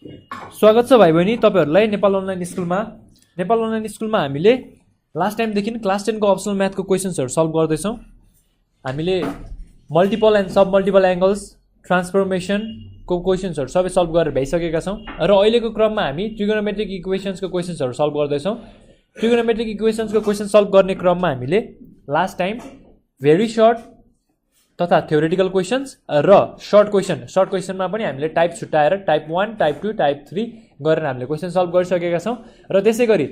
स्वागत छ भाइ बहिनी तपाईहरुलाई नेपाल अनलाइन स्कुलमा हामीले लास्ट टाइम देखि क्लास 10 को अप्सनल म्याथ को क्वेशन्सहरु सल्भ गर्दै छौं। हामीले multiple and sub multiple angles transformation को क्वेशन्सहरु सबै सल्भ गरेर भइसकेका छौं र अहिलेको क्रममा हामी ट्रिगोनोमेट्रिक इक्वेशन्स को क्वेशन्सहरु सल्भ गर्दै छौं। ट्रिगोनोमेट्रिक इक्वेशन्स को क्वेशन सल्भ गर्ने क्रममा हामीले लास्ट टाइम भेरी सर्ट तथा थ्योरेटिकल क्वेशन्स र सर्ट क्वेशनमा पनि हामीले टाइप छुट्याएर टाइप 1, टाइप 2, टाइप 3 गरेर हामीले क्वेशन सल्भ गरिसकेका छौं र त्यसैगरी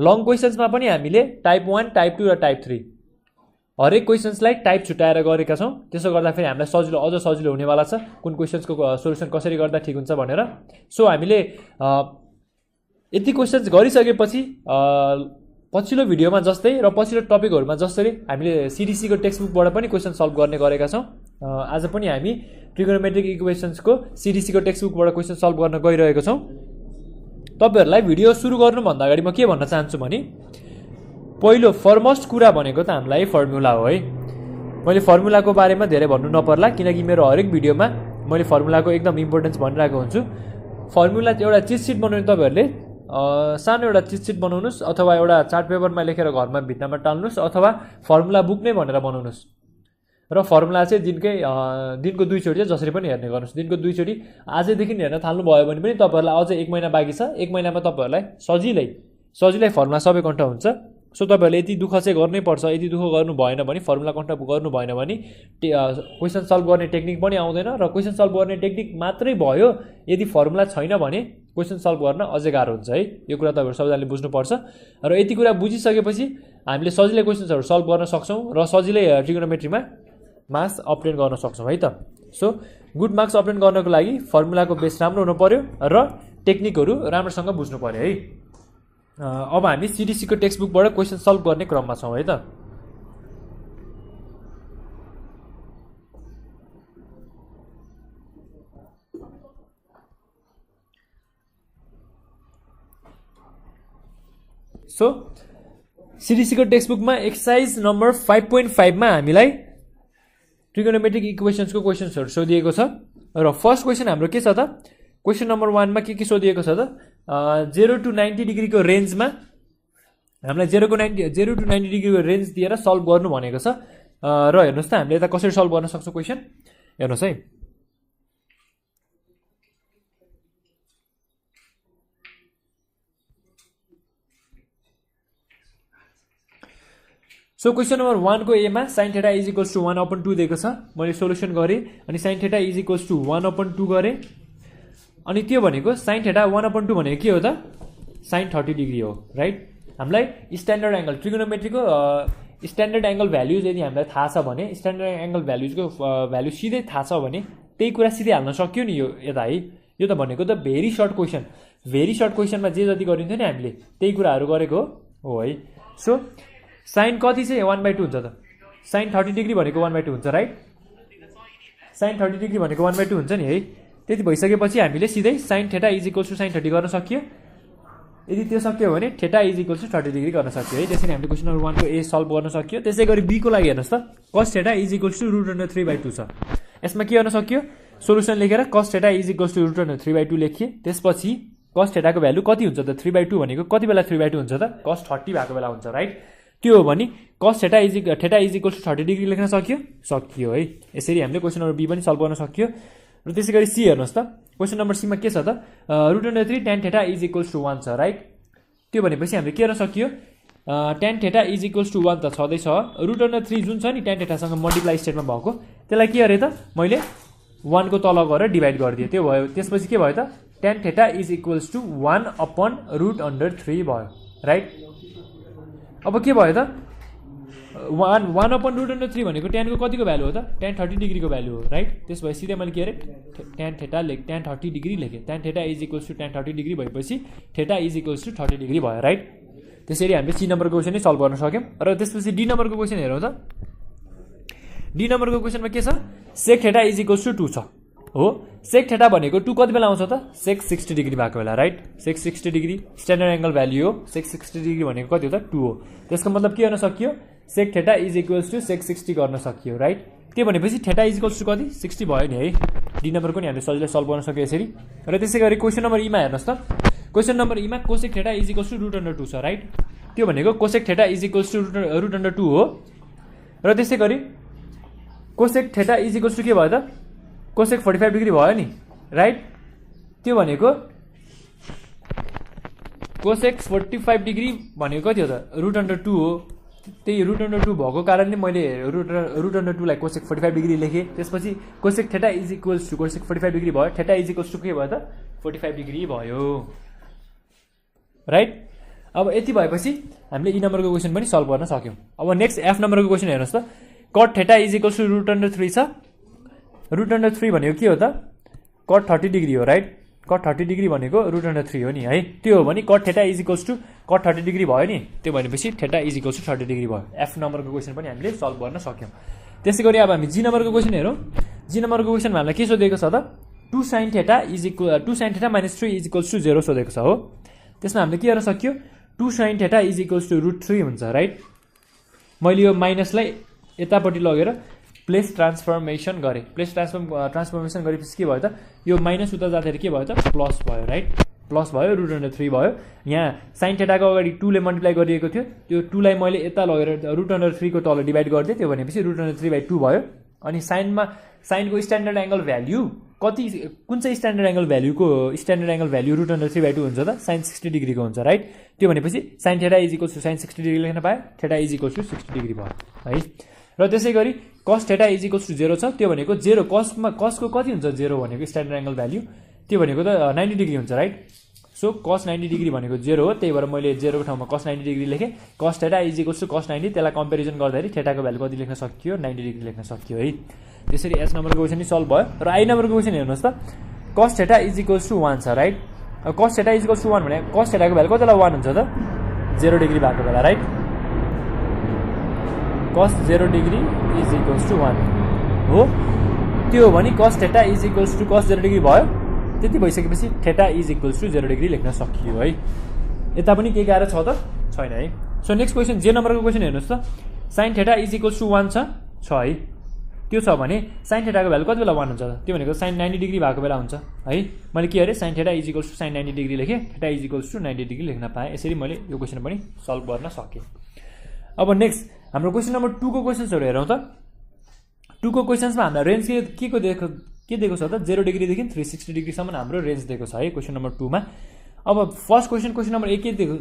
लङ क्वेशन्समा पनि हामीले टाइप 1, टाइप 2 र टाइप 3 हरेक क्वेशन्सलाई टाइप छुट्याएर गरेका छौं। त्यसो गर्दा फेरि हामीलाई सजिलो अझ सजिलो हुनेवाला छ कुन क्वेशन्सको सोलुसन कसरी गर्दा ठीक हुन्छ भनेर। सो हामीले यति क्वेशन्स गरिसकेपछि पछिल्लो भिडियोमा जस्तै र पछिल्लो टपिकहरुमा जसरी हामीले सीडीसी को टेक्स्ट बुकबाट पनि क्वेशन सल्भ गर्ने गरेका छौं। आज पनि हामी ट्रिगोनोमेट्रिक इक्वेशन्स को सीडीसी को टेक्स्ट बुकबाट क्वेशन सल्भ गर्न गइरहेका छौं। तपाईहरुलाई भिडियो सुरु गर्नु भन्दा अगाडि म के भन्न चाहन्छु भने पहिलो फरमोस्ट कुरा भनेको त हामीलाई फर्मुला हो है। मैले फर्मुलाको बारेमा धेरै भन्नु नपर्ला किनकि मेरो हरेक भिडियोमा मैले फर्मुलाको एकदम इम्पोर्टेन्स भनिरहेको हुन्छु। फर्मुला एउटा चिट सिट बनाउने तपाईहरुले सानो एउटा चिट सिट बनाउनुस् अथवा एउटा चार्ट पेपरमा लेखेर घरमा भित्तामा टाल्नुस् अथवा फर्मुला बुक नै भनेर बनाउनुस् र फर्मुला चाहिँ दिनको 2 चोटी जसरी पनि हेर्ने गर्नुस्। दिनको 2 चोटी आजैदेखि हेर्न थाल्नु भयो भने पनि तपाईहरुलाई अझै 1 महिना बाँकी छ। 1 महिनामा तपाईहरुलाई सजिलै फर्मुला सबै कन्ट हुन्छ। सो तपाईहरुले यति दुःख चाहिँ गर्नै पर्छ। यति दुःख गर्नु भएन भने फर्मुला कन्ट गर्नु भएन भने क्वेशन सल्भ गर्ने टेक्निक पनि आउँदैन र क्वेशन सल्भ गर्ने टेक्निक मात्रै भयो यदि फर्मुला छैन भने क्वेशन सल्भ गर्न अझै गाह्रो हुन्छ है। यो कुरा तपाईहरु सबैजनाले बुझ्नुपर्छ र यति कुरा बुझिसकेपछि हामीले सजिलै क्वेशन्सहरु सल्भ गर्न सक्छौं र सजिलै ट्रिगोनोमेट्रीमा मार्क्स अब्टेन गर्न सक्छौं है त। सो गुड मार्क्स अब्टेन गर्नको लागि फर्मुलाको बेस राम्रो हुनु पर्यो र टेक्निकहरु राम्रोसँग बुझ्नु पर्यो है। अब हामी सीडीसी को टेक्स्ट बुकबाट क्वेशन सल्भ गर्ने क्रममा छौं है त। सो सीडीसी को टेक्स्ट बुकमा एक्सरसाइज नम्बर 5.5 मा हामीलाई ट्रिगोनोमेट्रिक इक्वेशन्स को क्वेशन्सहरु सोधिएको छ र फर्स्ट क्वेशन हाम्रो के छ त क्वेशन नम्बर 1 मा के सोधिएको छ त 0 to 90 डिग्री को रेन्जमा हामीलाई 0 to 90 डिग्री को रेन्ज दिएर सल्भ गर्नु भनेको छ र हेर्नुस् त हामीले यता कसरी सल्भ गर्न सक्छौं क्वेशन हेर्नुस् है। सो क्वेशन नम्बर 1 को ए मा sin θ = 1/2 दिएको छ। मैले सोलुसन गरे अनि sin θ = 1/2 गरे अनि त्यो भनेको sin θ 1/2 भनेको के हो त sin 30 डिग्री हो राइट। हामीलाई स्ट्यान्डर्ड एंगल ट्रिगोनोमेट्रीको स्ट्यान्डर्ड एंगल भ्यालुज यदि हामीलाई थाहा छ भने स्ट्यान्डर्ड एंगल भ्यालुजको भ्यालु सिधै थाहा छ भने त्यही कुरा सिधै हाल्न सक्यो नि। यो यता है यो त भनेको त भेरी सर्ट क्वेशनमा जे जति गरिन्थ्यो नि हामीले त्यही कुराहरु गरेको हो है। सो sin कति चाहिँ 1/2 हुन्छ त sin 30 डिग्री भनेको 1/2 हुन्छ राइट। sin 30 डिग्री भनेको 1/2 हुन्छ नि है। त्यति भइसकेपछि हामीले सिधै sin θ = sin 30 गर्न सक्यो। यदि त्यो सक्यो भने θ = 30 डिग्री गर्न सक्यो है। त्यसैले हामीले क्वेशन नम्बर 1 को ए सल्भ गर्न सक्यो। त्यसैगरी बी को लागि हेर्नुस् त cos θ = √3/2 छ। यसमा के गर्न सक्यो सोलुसन लेखेर cos θ = √3/2 लेखिए। त्यसपछि cos θ को भ्यालु कति हुन्छ त 3/2 भनेको कति बेला 3/2 हुन्छ त cos 30 भएको बेला हुन्छ राइट। त्यो हो भने cos θ = 30 डिग्री लेख्न सकियो है। यसरी हामीले क्वेशन नम्बर बी पनि सल्भ गर्न सक्यो र त्यसैगरी सी हेर्नुस् त क्वेशन नम्बर सी मा के छ त √3 tan θ = 1 छ राइट। त्यो भनेपछि हामीले के गर्न सकियो tan θ = 1 त छदै छ √3 जुन छ नि tan θ सँग मल्टिप्लाई स्टेटमा भएको त्यसलाई के गरे त मैले 1 को तल गएर डिभाइड गरिदिए त्यो भयो। त्यसपछि के भयो त tan θ = 1/√3 भयो राइट। अब के भयो त 1/√3 भनेको tan को कतिको भ्यालु हो त tan 30 डिग्री को भ्यालु हो राइट। त्यसपछि सिधै मैले के गरे tan 30 डिग्री लेखे tan θ = tan 30 डिग्री भएपछि θ = 30 डिग्री भयो राइट। त्यसरी हामीले सी नम्बरको क्वेशन नै सल्भ गर्न सक्यौं र त्यसपछि डी नम्बरको क्वेशन हेरौँ त। डी नम्बरको क्वेशनमा के छ sec θ = 2 छ हो। sec θ भनेको 2 कति बेला आउँछ त sec 60 डिग्री भएको बेला right. sec 60 degree standard angle value हो। sec 60 डिग्री भनेको कति हो त 2 हो। त्यसको मतलब के गर्न सकियो sec θ = sec 60 गर्न सकियो राइट। त्यो भनेपछि थेटा इज इक्वल्स टु कति 60 भयो नि है डी नम्बरको नि हामीले सजिलै सल्भ गर्न सक्यो यसरी र त्यसै गरी क्वेसन नम्बर ईमा हेर्नुहोस् त क्वेसन नम्बर ईमा cosec theta is equals to √2 छ राइट त्यो भनेको cosec theta is equals to √2 हो र त्यसै गरी cosec theta is equals to के भयो त कोसेक 45 डिग्री भयो नि राइट त्यो भनेको कोसेक 45 डिग्री भनेको कति हो त √2 हो त्यही √2 भएको कारणले मैले √2 लाई कोसेक 45 डिग्री लेखेँ त्यसपछि cosec theta is equals to cosec 45 degree भयो थेटा इज इक्वल्स टु के भयो त 45 डिग्री भयो राइट अब यति भएपछि हामीले ई नम्बरको क्वेसन पनि सल्भ गर्न सक्यौं अब नेक्स्ट एफ नम्बरको क्वेसन हेर्नुहोस् त cot theta is equals to √3 छ √3 भनेको के हो त cot 30 डिग्री हो राइट cot 30 डिग्री भनेको √3 हो नि है त्यो हो भने cot theta is equals to cot 30 degree भयो नि त्यो भनेपछि theta is equals to 30 degree भयो एफ नम्बरको क्वेसन पनि हामीले सल्भ गर्न सक्यौं त्यसै गरी अब हामी जी नम्बरको क्वेसन हेरौँ जी नम्बरको क्वेसनमा हामीलाई के सोधेको छ त 2 sin theta is equal 2 sin theta - 3 is equals to 0 सोधेको छ हो त्यसमा हामीले के गर्न सक्यो 2 sin theta is equals to √3 हुन्छ राइट मैले यो माइनसलाई यतापट्टि लगेर प्लेस ट्रान्सफर्मेसन गरेँ प्लेस ट्रान्सफर्मेसन गरेपछि के भयो त यो माइनस उता जाँदाखेरि के भयो त प्लस भयो राइट प्लस भयो √3 भयो यहाँ sin थेटाको अगाडि 2 ले मल्टिप्लाई गरिएको थियो त्यो 2 लाई मैले यता लगेर √3 को तल डिभाइड गरिदिएँ त्यो भनेपछि √3/2 भयो अनि साइनको स्ट्यान्डर्ड एंगल भ्याल्यु कति कुन चाहिँ स्ट्यान्डर्ड एंगल भ्याल्युको स्ट्यान्डर्ड एंगल भ्याल्यु √3/2 हुन्छ त sin 60 डिग्री को हुन्छ राइट त्यो भनेपछि sin theta is equals to sin 60 degree लेख्न पाए theta is equals to 60 degree भयो है र त्यसै गरी cos theta is equals to 0 छ त्यो भनेको 0 cosको कति हुन्छ 0 भनेको स्ट्यान्डर्ड एंगल भ्याल्यु त्यो भनेको त 90 डिग्री हुन्छ राइट सो cos 90 डिग्री भनेको 0 हो त्यही भएर मैले 0 को ठाउँमा cos 90 डिग्री लेखेँ cos theta is equals to cos 90 त्यसलाई कम्पेरिजन गर्दाखेरि थेटाको भ्यालु कति लेख्न सकियो 90 डिग्री लेख्न सकियो है त्यसरी एस नम्बरको क्वेसन नि सल्भ भयो र आई नम्बरको क्वेसन हेर्नुहोस् त cos theta is equals to 1 छ right cos theta is equals to 1 भने cos थेटाको भ्यालु कति बेला 1 हुन्छ त 0 डिग्री भएको बेला right cos 0 degree is equals to 1 हो त्यो हो भने cos theta is equals to cos 0 degree भयो त्यति भइसकेपछि theta is equals to 0 degree लेख्न सकियो है यता पनि के गाह्रो छ त छैन है सो नेक्स्ट क्वेसन जे नम्बरको क्वेसन हेर्नुहोस् त sin theta is equals to 1 छ है त्यो छ भने sin थेटाको भ्यालु कति बेला 1 हुन्छ त त्यो भनेको sin 90 डिग्री भएको बेला हुन्छ है मैले के गरे sin theta is equals to sin 90 degree लेखेँ theta is equals to 90 degree लेख्न पाएँ यसरी मैले यो क्वेसन पनि सल्भ गर्न सकेँ अब नेक्स्ट हाम्रो क्वेसन नम्बर 2 को क्वेशन्सहरु हेरौँ त 2 को क्वेशन्समा हामीलाई रेन्ज के दिएको छ त 0 डिग्री देखि 360 डिग्री सम्म हाम्रो रेन्ज दिएको छ है क्वेसन नम्बर 2 मा अब फर्स्ट क्वेसन नम्बर 1 के दिएको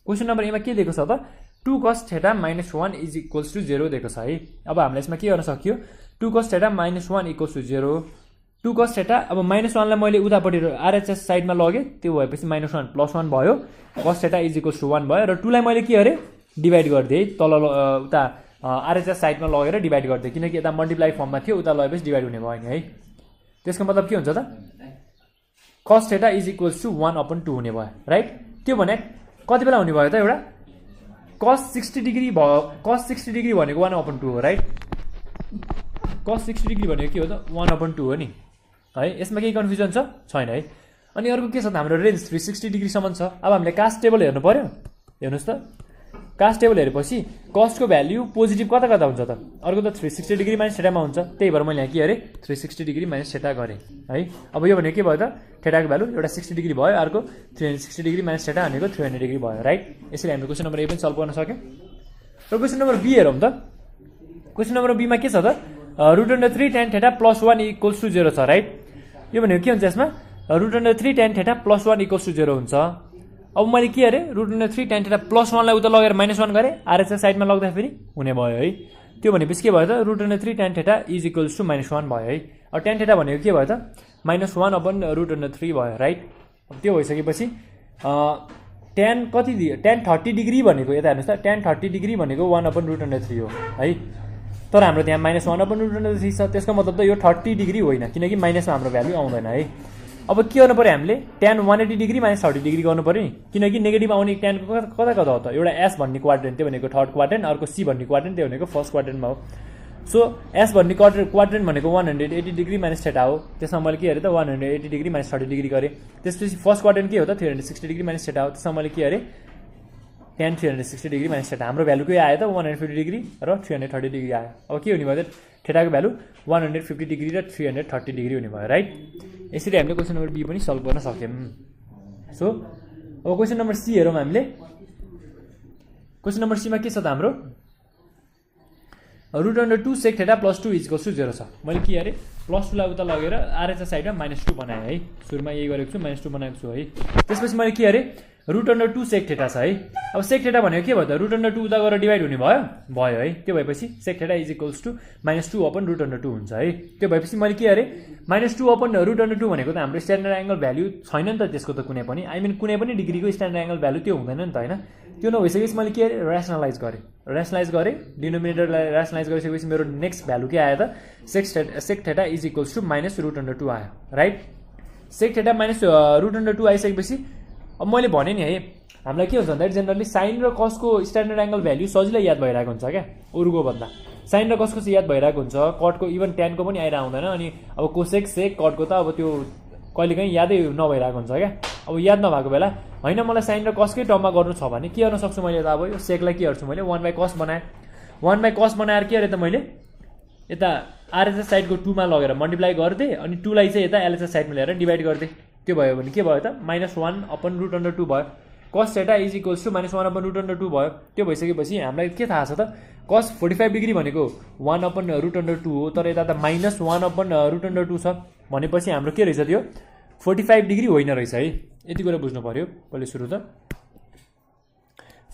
क्वेसन नम्बर 1 मा के दिएको छ त 2 cos theta -1 is equals to 0 दिएको छ है अब हामीले यसमा के गर्न सक्यो 2 cos theta -1 equals to 0 2 cos theta अब -1 लाई मैले उतापट्टि आरएचएस साइडमा लगे त्यो भएपछि -1 +1 भयो cos theta is equals to 1 भयो र 2 लाई मैले के गरे डिभाइड गर्दिए तल उता आरएचएस साइडमा लगेर डिभाइड गर्दिए किनकि यता मल्टिप्लाई फर्ममा थियो उता लगेपछि डिभाइड हुने भयो नि है त्यसको मतलब के हुन्छ त cos theta is equals to 1/2 हुने भयो राइट त्यो भने कति बेला हुने भयो त एउटा cos 60 डिग्री भयो cos 60 डिग्री भनेको 1/2 हो राइट cos 60 डिग्री भनेको के हो त 1/2 हो नि है यसमा केही कन्फ्युजन छैन है अनि अर्को के छ त हाम्रो रेन्ज 360 डिग्री सम्म छ अब हामीले कास्ट टेबल हेर्नु पर्यो हेर्नुस् त कास्ट टेबल हेरेपछि कस्टको भ्याल्यु पोजिटिभ कता कता हुन्छ त अर्को त 360 डिग्री माइनस थेटामा हुन्छ त्यही भएर मैले यहाँ के गरे 360 डिग्री माइनस थेटा गरेँ है अब यो भनेको के भयो त थेटाको भ्यालु एउटा 60 डिग्री भयो अर्को 360 डिग्री माइनस थेटा भनेको 300 डिग्री भयो राइट यसरी हामीले क्वेसन नम्बर 1 पनि सल्भ गर्न सक्यौं र क्वेसन नम्बर बी हेरौँ त क्वेसन नम्बर बी मा के छ त √3 tan थेटा +1 इक्वल्स टु 0 छ राइट यो भनेको के हुन्छ यसमा √3 tan थेटा +1 इक्वल्स टु 0 हुन्छ अब मैले के गरे √3 tan थेटा +1 लाई उता लगेर -1 गरे आरएचएस साइडमा लग्दा फेरि हुने भयो है त्यो भनेपछि के भयो त √3 tan theta is equals to -1 भयो है अब tan थेटा भनेको के भयो त -1/√3 भयो राइट अब त्यो भइसकेपछि tan कति दियो tan 30 डिग्री भनेको यता हेर्नुस् त tan 30 डिग्री भनेको 1/√3 हो है तर हाम्रो त्यहाँ -1/√3 छ त्यसको मतलब त यो 30 डिग्री होइन किनकि माइनसमा हाम्रो भ्यालु आउँदैन है अब के गर्नु पर्यो हामीले tan 180 डिग्री - 30 डिग्री गर्नु पर्यो नि किनकि नेगेटिभ आउने tan को कता कता हो त एउटा s भन्ने क्वाड्रेन्ट त्यो भनेको थर्ड क्वाड्रेन्ट अर्को c भन्ने क्वाड्रेन्ट त्यो भनेको फर्स्ट क्वाड्रेन्टमा हो सो s भन्ने क्वाड्रेन्ट भनेको 180 डिग्री माइनस थेटा हो त्यसमा मैले के गरे त 180 डिग्री - 30 डिग्री गरे त्यसपछि फर्स्ट क्वाड्रेन्ट के हो त 360 डिग्री माइनस थेटा हो त्यसमा मैले के गरे tan 360 डिग्री माइनस थेटा हाम्रो भ्यालु के आयो त 150 डिग्री र 330 डिग्री आयो अब के हुने भयो त थीटाको भ्यालु 150 डिग्री र 330 डिग्री हुने भयो राइट। यसरी हामीले क्वेसन नम्बर बी पनि सल्भ गर्न सक्यौं। सो अब क्वेसन नम्बर सी हेरौँ हामीले। क्वेसन नम्बर सी मा के छ त हाम्रो √2 sec θ + 2 = 0 छ। मैले के गरे +2 लाई उता लगेर आरएचएस साइडमा -2 बनाएँ है। सुरुमा यही गरेको छु -2 बनाएको छु है। त्यसपछि मैले के गरे √2 sec θ छ है। अब sec θ भनेको के भयो त √2 उता गएर डिभाइड हुने भयो है। त्यो भएपछि sec θ = -2/√2 हुन्छ है। त्यो भएपछि मैले के गरे -2/√2 भनेको त हाम्रो स्ट्यान्डर्ड एंगल भ्यालु छैन नि त त्यसको त कुनै पनि आई मिन कुनै पनि डिग्रीको स्ट्यान्डर्ड एंगल भ्यालु त्यो हुँदैन नि त हैन। त्यो नभइसकेपछि मैले के गरे र्यासनलाइज गरे डिनोमिनेटरलाई र्यासनलाइज गरिसकेपछि मेरो नेक्स्ट भ्यालु के आयो त sec θ = -√2 आयो राइट। sec θ -√2 आइसकेपछि अब मैले भने नि है हामीलाई के हुन्छ भन्दा जनरली साइन र कस को स्ट्यान्डर्ड एंगल भ्यालु सजिलै याद भइरहेको हुन्छ क्या अरुको भन्दा। साइन र कस को चाहिँ याद भइरहेको हुन्छ, कट को इभन tan को पनि आइरा हुँदैन। अनि अब कोसेक सेक कट को त अब त्यो कहिलेकाहीँ यादै नभइरहेको हुन्छ क्या। अब याद नभएको बेला हैन मलाई साइन र कस कै टर्ममा गर्नु छ भने के गर्न सक्छु मैले त अब यो सेकलाई के गर्छु मैले 1/cos बनाए। 1/cos बनाएर के गरे त मैले यता आरएचएस साइडको 2 मा लगेर मल्टिप्लाई गर्दे अनि 2 लाई चाहिँ यता एलएचएस साइडमा ल्याएर डिभाइड गर्दे। त्यो भयो भने के भयो त -1/√2 भयो। cos θ = -1/√2 भयो। त्यो भइसकेपछि हामीलाई के थाहा छ त cos 45 डिग्री भनेको 1/√2 हो, तर यता त -1/√2 छ भनेपछि हाम्रो के रहेछ त्यो 45 डिग्री होइन रहेछ है। यति कुरा बुझ्नु पर्यो पहिले सुरु त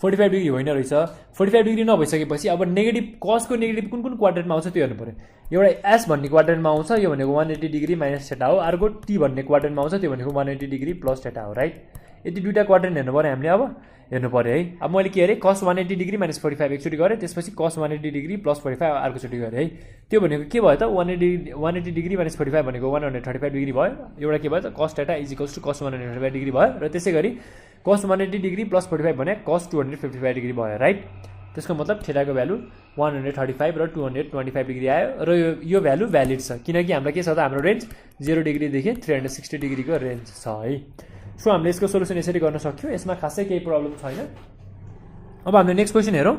45 डिग्री होइन रहेछ। 45 डिग्री नभइसकेपछि अब नेगेटिभ cos को नेगेटिभ कुन क्वाड्रेन्टमा आउँछ त्यो हेर्नु पर्यो। एउटा s भन्ने क्वाड्रेन्टमा आउँछ, यो भनेको 180 डिग्री - θ हो। अर्को t भन्ने क्वाड्रेन्टमा आउँछ, त्यो भनेको 180 डिग्री + θ हो राइट। यति दुईटा क्वाड्रेन्ट हेर्नु पर्यो हामीले। अब हेर्नु पर्यो है। अब मैले के गरे cos 180 डिग्री - 45 एकचोटि गरे, त्यसपछि cos 180 डिग्री + 45 अर्कोचोटि गरे है। त्यो भनेको के भयो त 180 डिग्री - 45 भनेको 135 डिग्री भयो। एउटा के भयो त cos θ = cos 135 डिग्री भयो र त्यसै गरी cos 180 डिग्री + 45 भने cos 255 डिग्री भयो राइट। त्यसको मतलब थीटाको भ्यालु 135 र 225 डिग्री आयो र यो भ्यालु भ्यालिड छ किनकि हाम्रो के छ त हाम्रो रेन्ज 0 डिग्री देखि 360 डिग्रीको रेन्ज छ है। सो हामीले यसको सोलुसन यसरी गर्न सक्यौ। यसमा खासै केही प्रब्लम छैन। अब हामीले नेक्स्ट क्वेसन हेरौँ।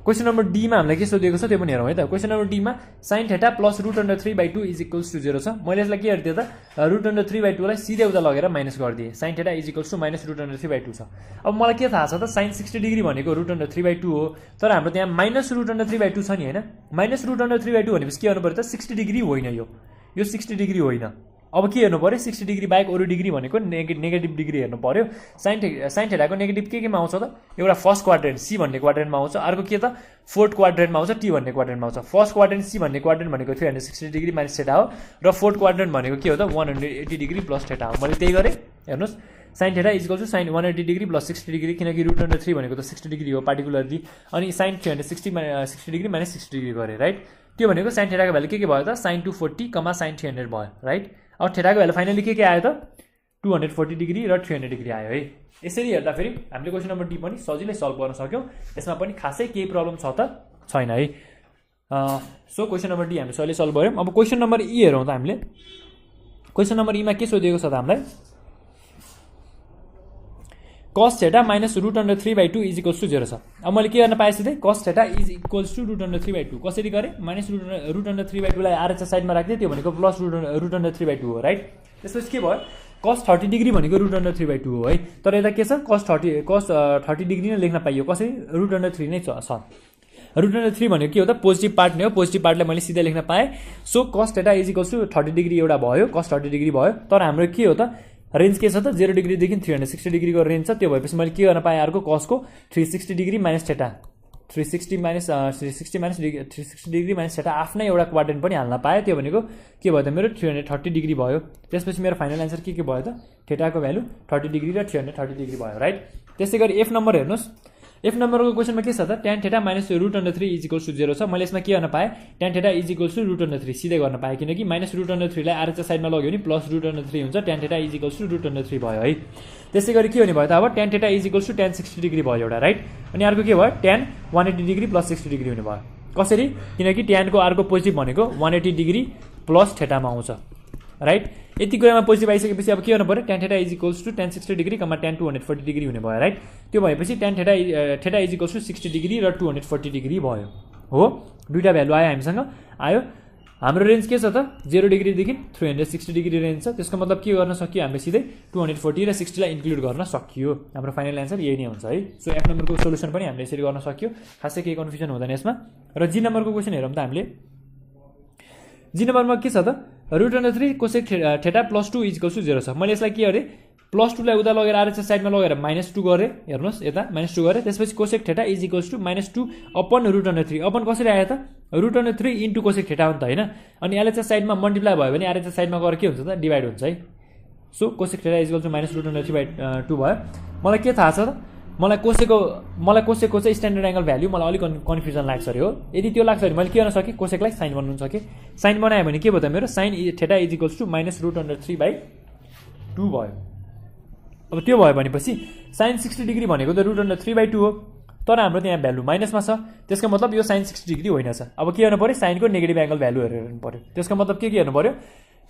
क्वेसन नम्बर डी मा हामीलाई के सोधिएको छ त्यो पनि हेरौँ है त। क्वेसन नम्बर डी मा sin θ + √3/2 = 0 छ। मैले यसलाई के गरिदिएँ त √3/2 लाई सिधै उता लगेर माइनस गरिदिएँ। sin θ = -√3/2 छ। अब मलाई के थाहा छ त sin 60 डिग्री भनेको √3/2 हो, तर हाम्रो त्यहाँ -√3/2 छ नि हैन। -√3/2 भनेपछि के गर्नु पर्यो त 60 डिग्री होइन, यो 60 डिग्री होइन। अब के हेर्नु पर्यो 60 डिग्री बाहेक अरु डिग्री भनेको नेगेटिभ डिग्री हेर्नु पर्यो। sin θ को नेगेटिभ केमा आउँछ त एउटा फर्स्ट क्वाड्रेन्ट सी भन्ने क्वाड्रेन्टमा आउँछ, अर्को के त फोर्थ क्वाड्रेन्टमा आउँछ टी भन्ने क्वाड्रेन्टमा आउँछ। फर्स्ट क्वाड्रेन्ट सी भन्ने क्वाड्रेन्ट भनेको 360 डिग्री - θ हो र फोर्थ क्वाड्रेन्ट भनेको के हो त 180 डिग्री + θ हो। मैले त्यही गरे हेर्नुस् sin θ = sin 180 डिग्री + 60 डिग्री किनकि √3 भनेको त 60 डिग्री हो पार्टिकुलरली। अनि sin 360 60 डिग्री - 60 डिग्री गरे राइट। त्यो भनेको sin θ को भ्यालु के भयो त sin 240, sin 300 भयो राइट। अब थीटा को भ्यालु फाइनली के आयो त 240 डिग्री र 300 डिग्री आयो है। यसरी हेर्दा फेरि हामीले क्वेसन नम्बर डी पनि सजिलै सल्भ गर्न सक्यौं। यसमा पनि खासै केही प्रब्लम छ त छैन है। सो क्वेसन नम्बर डी हामीले सजिलै सल्भ गर्यौं। अब क्वेसन नम्बर ई हेरौँ त हामीले। क्वेसन नम्बर ई मा के सोधिएको छ त हामीलाई cos θ - √3/2 = 0 छ। अब मैले के गर्न पाएँ सिधै cos θ = √3/2 कसरी गरे -√3/2 लाई आरएचएस साइडमा राख्दै त्यो भनेको +√3/2 हो राइट। त्यसपछि के भयो cos 30 डिग्री भनेको √3/2 हो है। तर यता के छ cos 30 डिग्री नै लेख्न पाइयो कसरी √3 नै छ। √3 भनेको के हो त पोजिटिभ पार्ट नै हो, पोजिटिभ पार्टलाई मैले सिधै लेख्न पाएँ। सो cos θ = 30 डिग्री एउटा भयो, cos 30 डिग्री भयो। तर हाम्रो के हो त रेन्ज के छ त 0 डिग्री देखि 360 डिग्री को रेन्ज छ। त्यो भएपछि मैले के गर्न पाएँ अर्को cos को 360 डिग्री - θ 360 डिग्री - θ आफ्नै एउटा क्वाड्रेन्ट पनि हाल्न पाएँ। त्यो भनेको के भयो त मेरो 330 डिग्री भयो। त्यसपछि मेरो फाइनल आन्सर के भयो त थीटाको भ्यालु 30 डिग्री र 330 डिग्री भयो राइट। त्यसै गरी एफ नम्बर हेर्नुस्। एफ नम्बरको क्वेसनमा के छ त tan θ - √3 = 0 छ। मैले यसमा के गर्न पाएँ tan θ = √3 सिधै गर्न पाएँ किनकि -√3 लाई आरएचएस साइडमा लग्यो भने +√3 हुन्छ। tan θ = √3 भयो है। त्यसै गरी के हुने भयो त अब tan θ = tan 60 डिग्री भयो एउटा राइट। अनि अर्को के भयो tan 180 डिग्री + 60 डिग्री हुने भयो। कसरी किनकि tan को अर्को पोजिटिभ भनेको 180 डिग्री + θ मा आउँछ राइट। यति कुरामा पोजिटिभ आइसकेपछि अब के गर्नु पर्यो tan θ = tan 60 degree, tan 240 degree हुने भयो राइट। त्यो भएपछि tan θ = 60 डिग्री र 240 डिग्री भयो हो दुईटा भ्यालु आयो हामीसँग आयो हाम्रो रेन्ज के छ त 0 डिग्रीदेखि 360 डिग्री रेन्ज छ त्यसको मतलब के गर्न सकियो हामीले सिधै 240 र 60 लाई इन्क्लुड गर्न सकियो हाम्रो फाइनल एन्सर यही नै हुन्छ है सो एफ नम्बरको सोलुसन पनि हामीले यसरी गर्न सक्यो खासै केही कन्फ्युजन हुँदैन यसमा र जी नम्बरको क्वेशन हेरौँ त हामीले जी नम्बरमा के छ त √3 कोसेक थीटा +2 = 0 छ मैले यसलाई के गरे +2 लाई उता लगेर आरएचएस साइडमा लगेर -2 गरे हेर्नुस् यता -2 गरे त्यसपछि कोसेक थीटा = -2 अपन √3 अपन कसरी आयो त √3 इन्टु कोसेक थीटा हो नि त हैन अनि एलएचएस साइडमा मल्टिप्लाई भयो भने आरएचएस साइडमा गएर के हुन्छ त डिभाइड हुन्छ है सो कोसेक थीटा = -√3/2 भयो मलाई के थाहा छ त मलाई कोसेकको चाहिँ स्ट्यान्डर्ड एंगल भ्यालु मलाई अलिक कन्फ्युजन लाग्छ रे हो यदि त्यो लाग्छ भने मैले के गर्न सके कोसेकलाई साइन बनाउन सके साइन बनाए भने के भयो त मेरो साइन थीटा = -√3/2 भयो अब त्यो भयो भनेपछि साइन 60 डिग्री भनेको त √3/2 हो तर हाम्रो त्यहाँ भ्यालु माइनसमा छ त्यसको मतलब यो साइन 60 डिग्री होइन छ अब के गर्नु पर्यो साइनको नेगेटिभ एंगल भ्यालु हेर्नु पर्यो त्यसको मतलब के हेर्नु पर्यो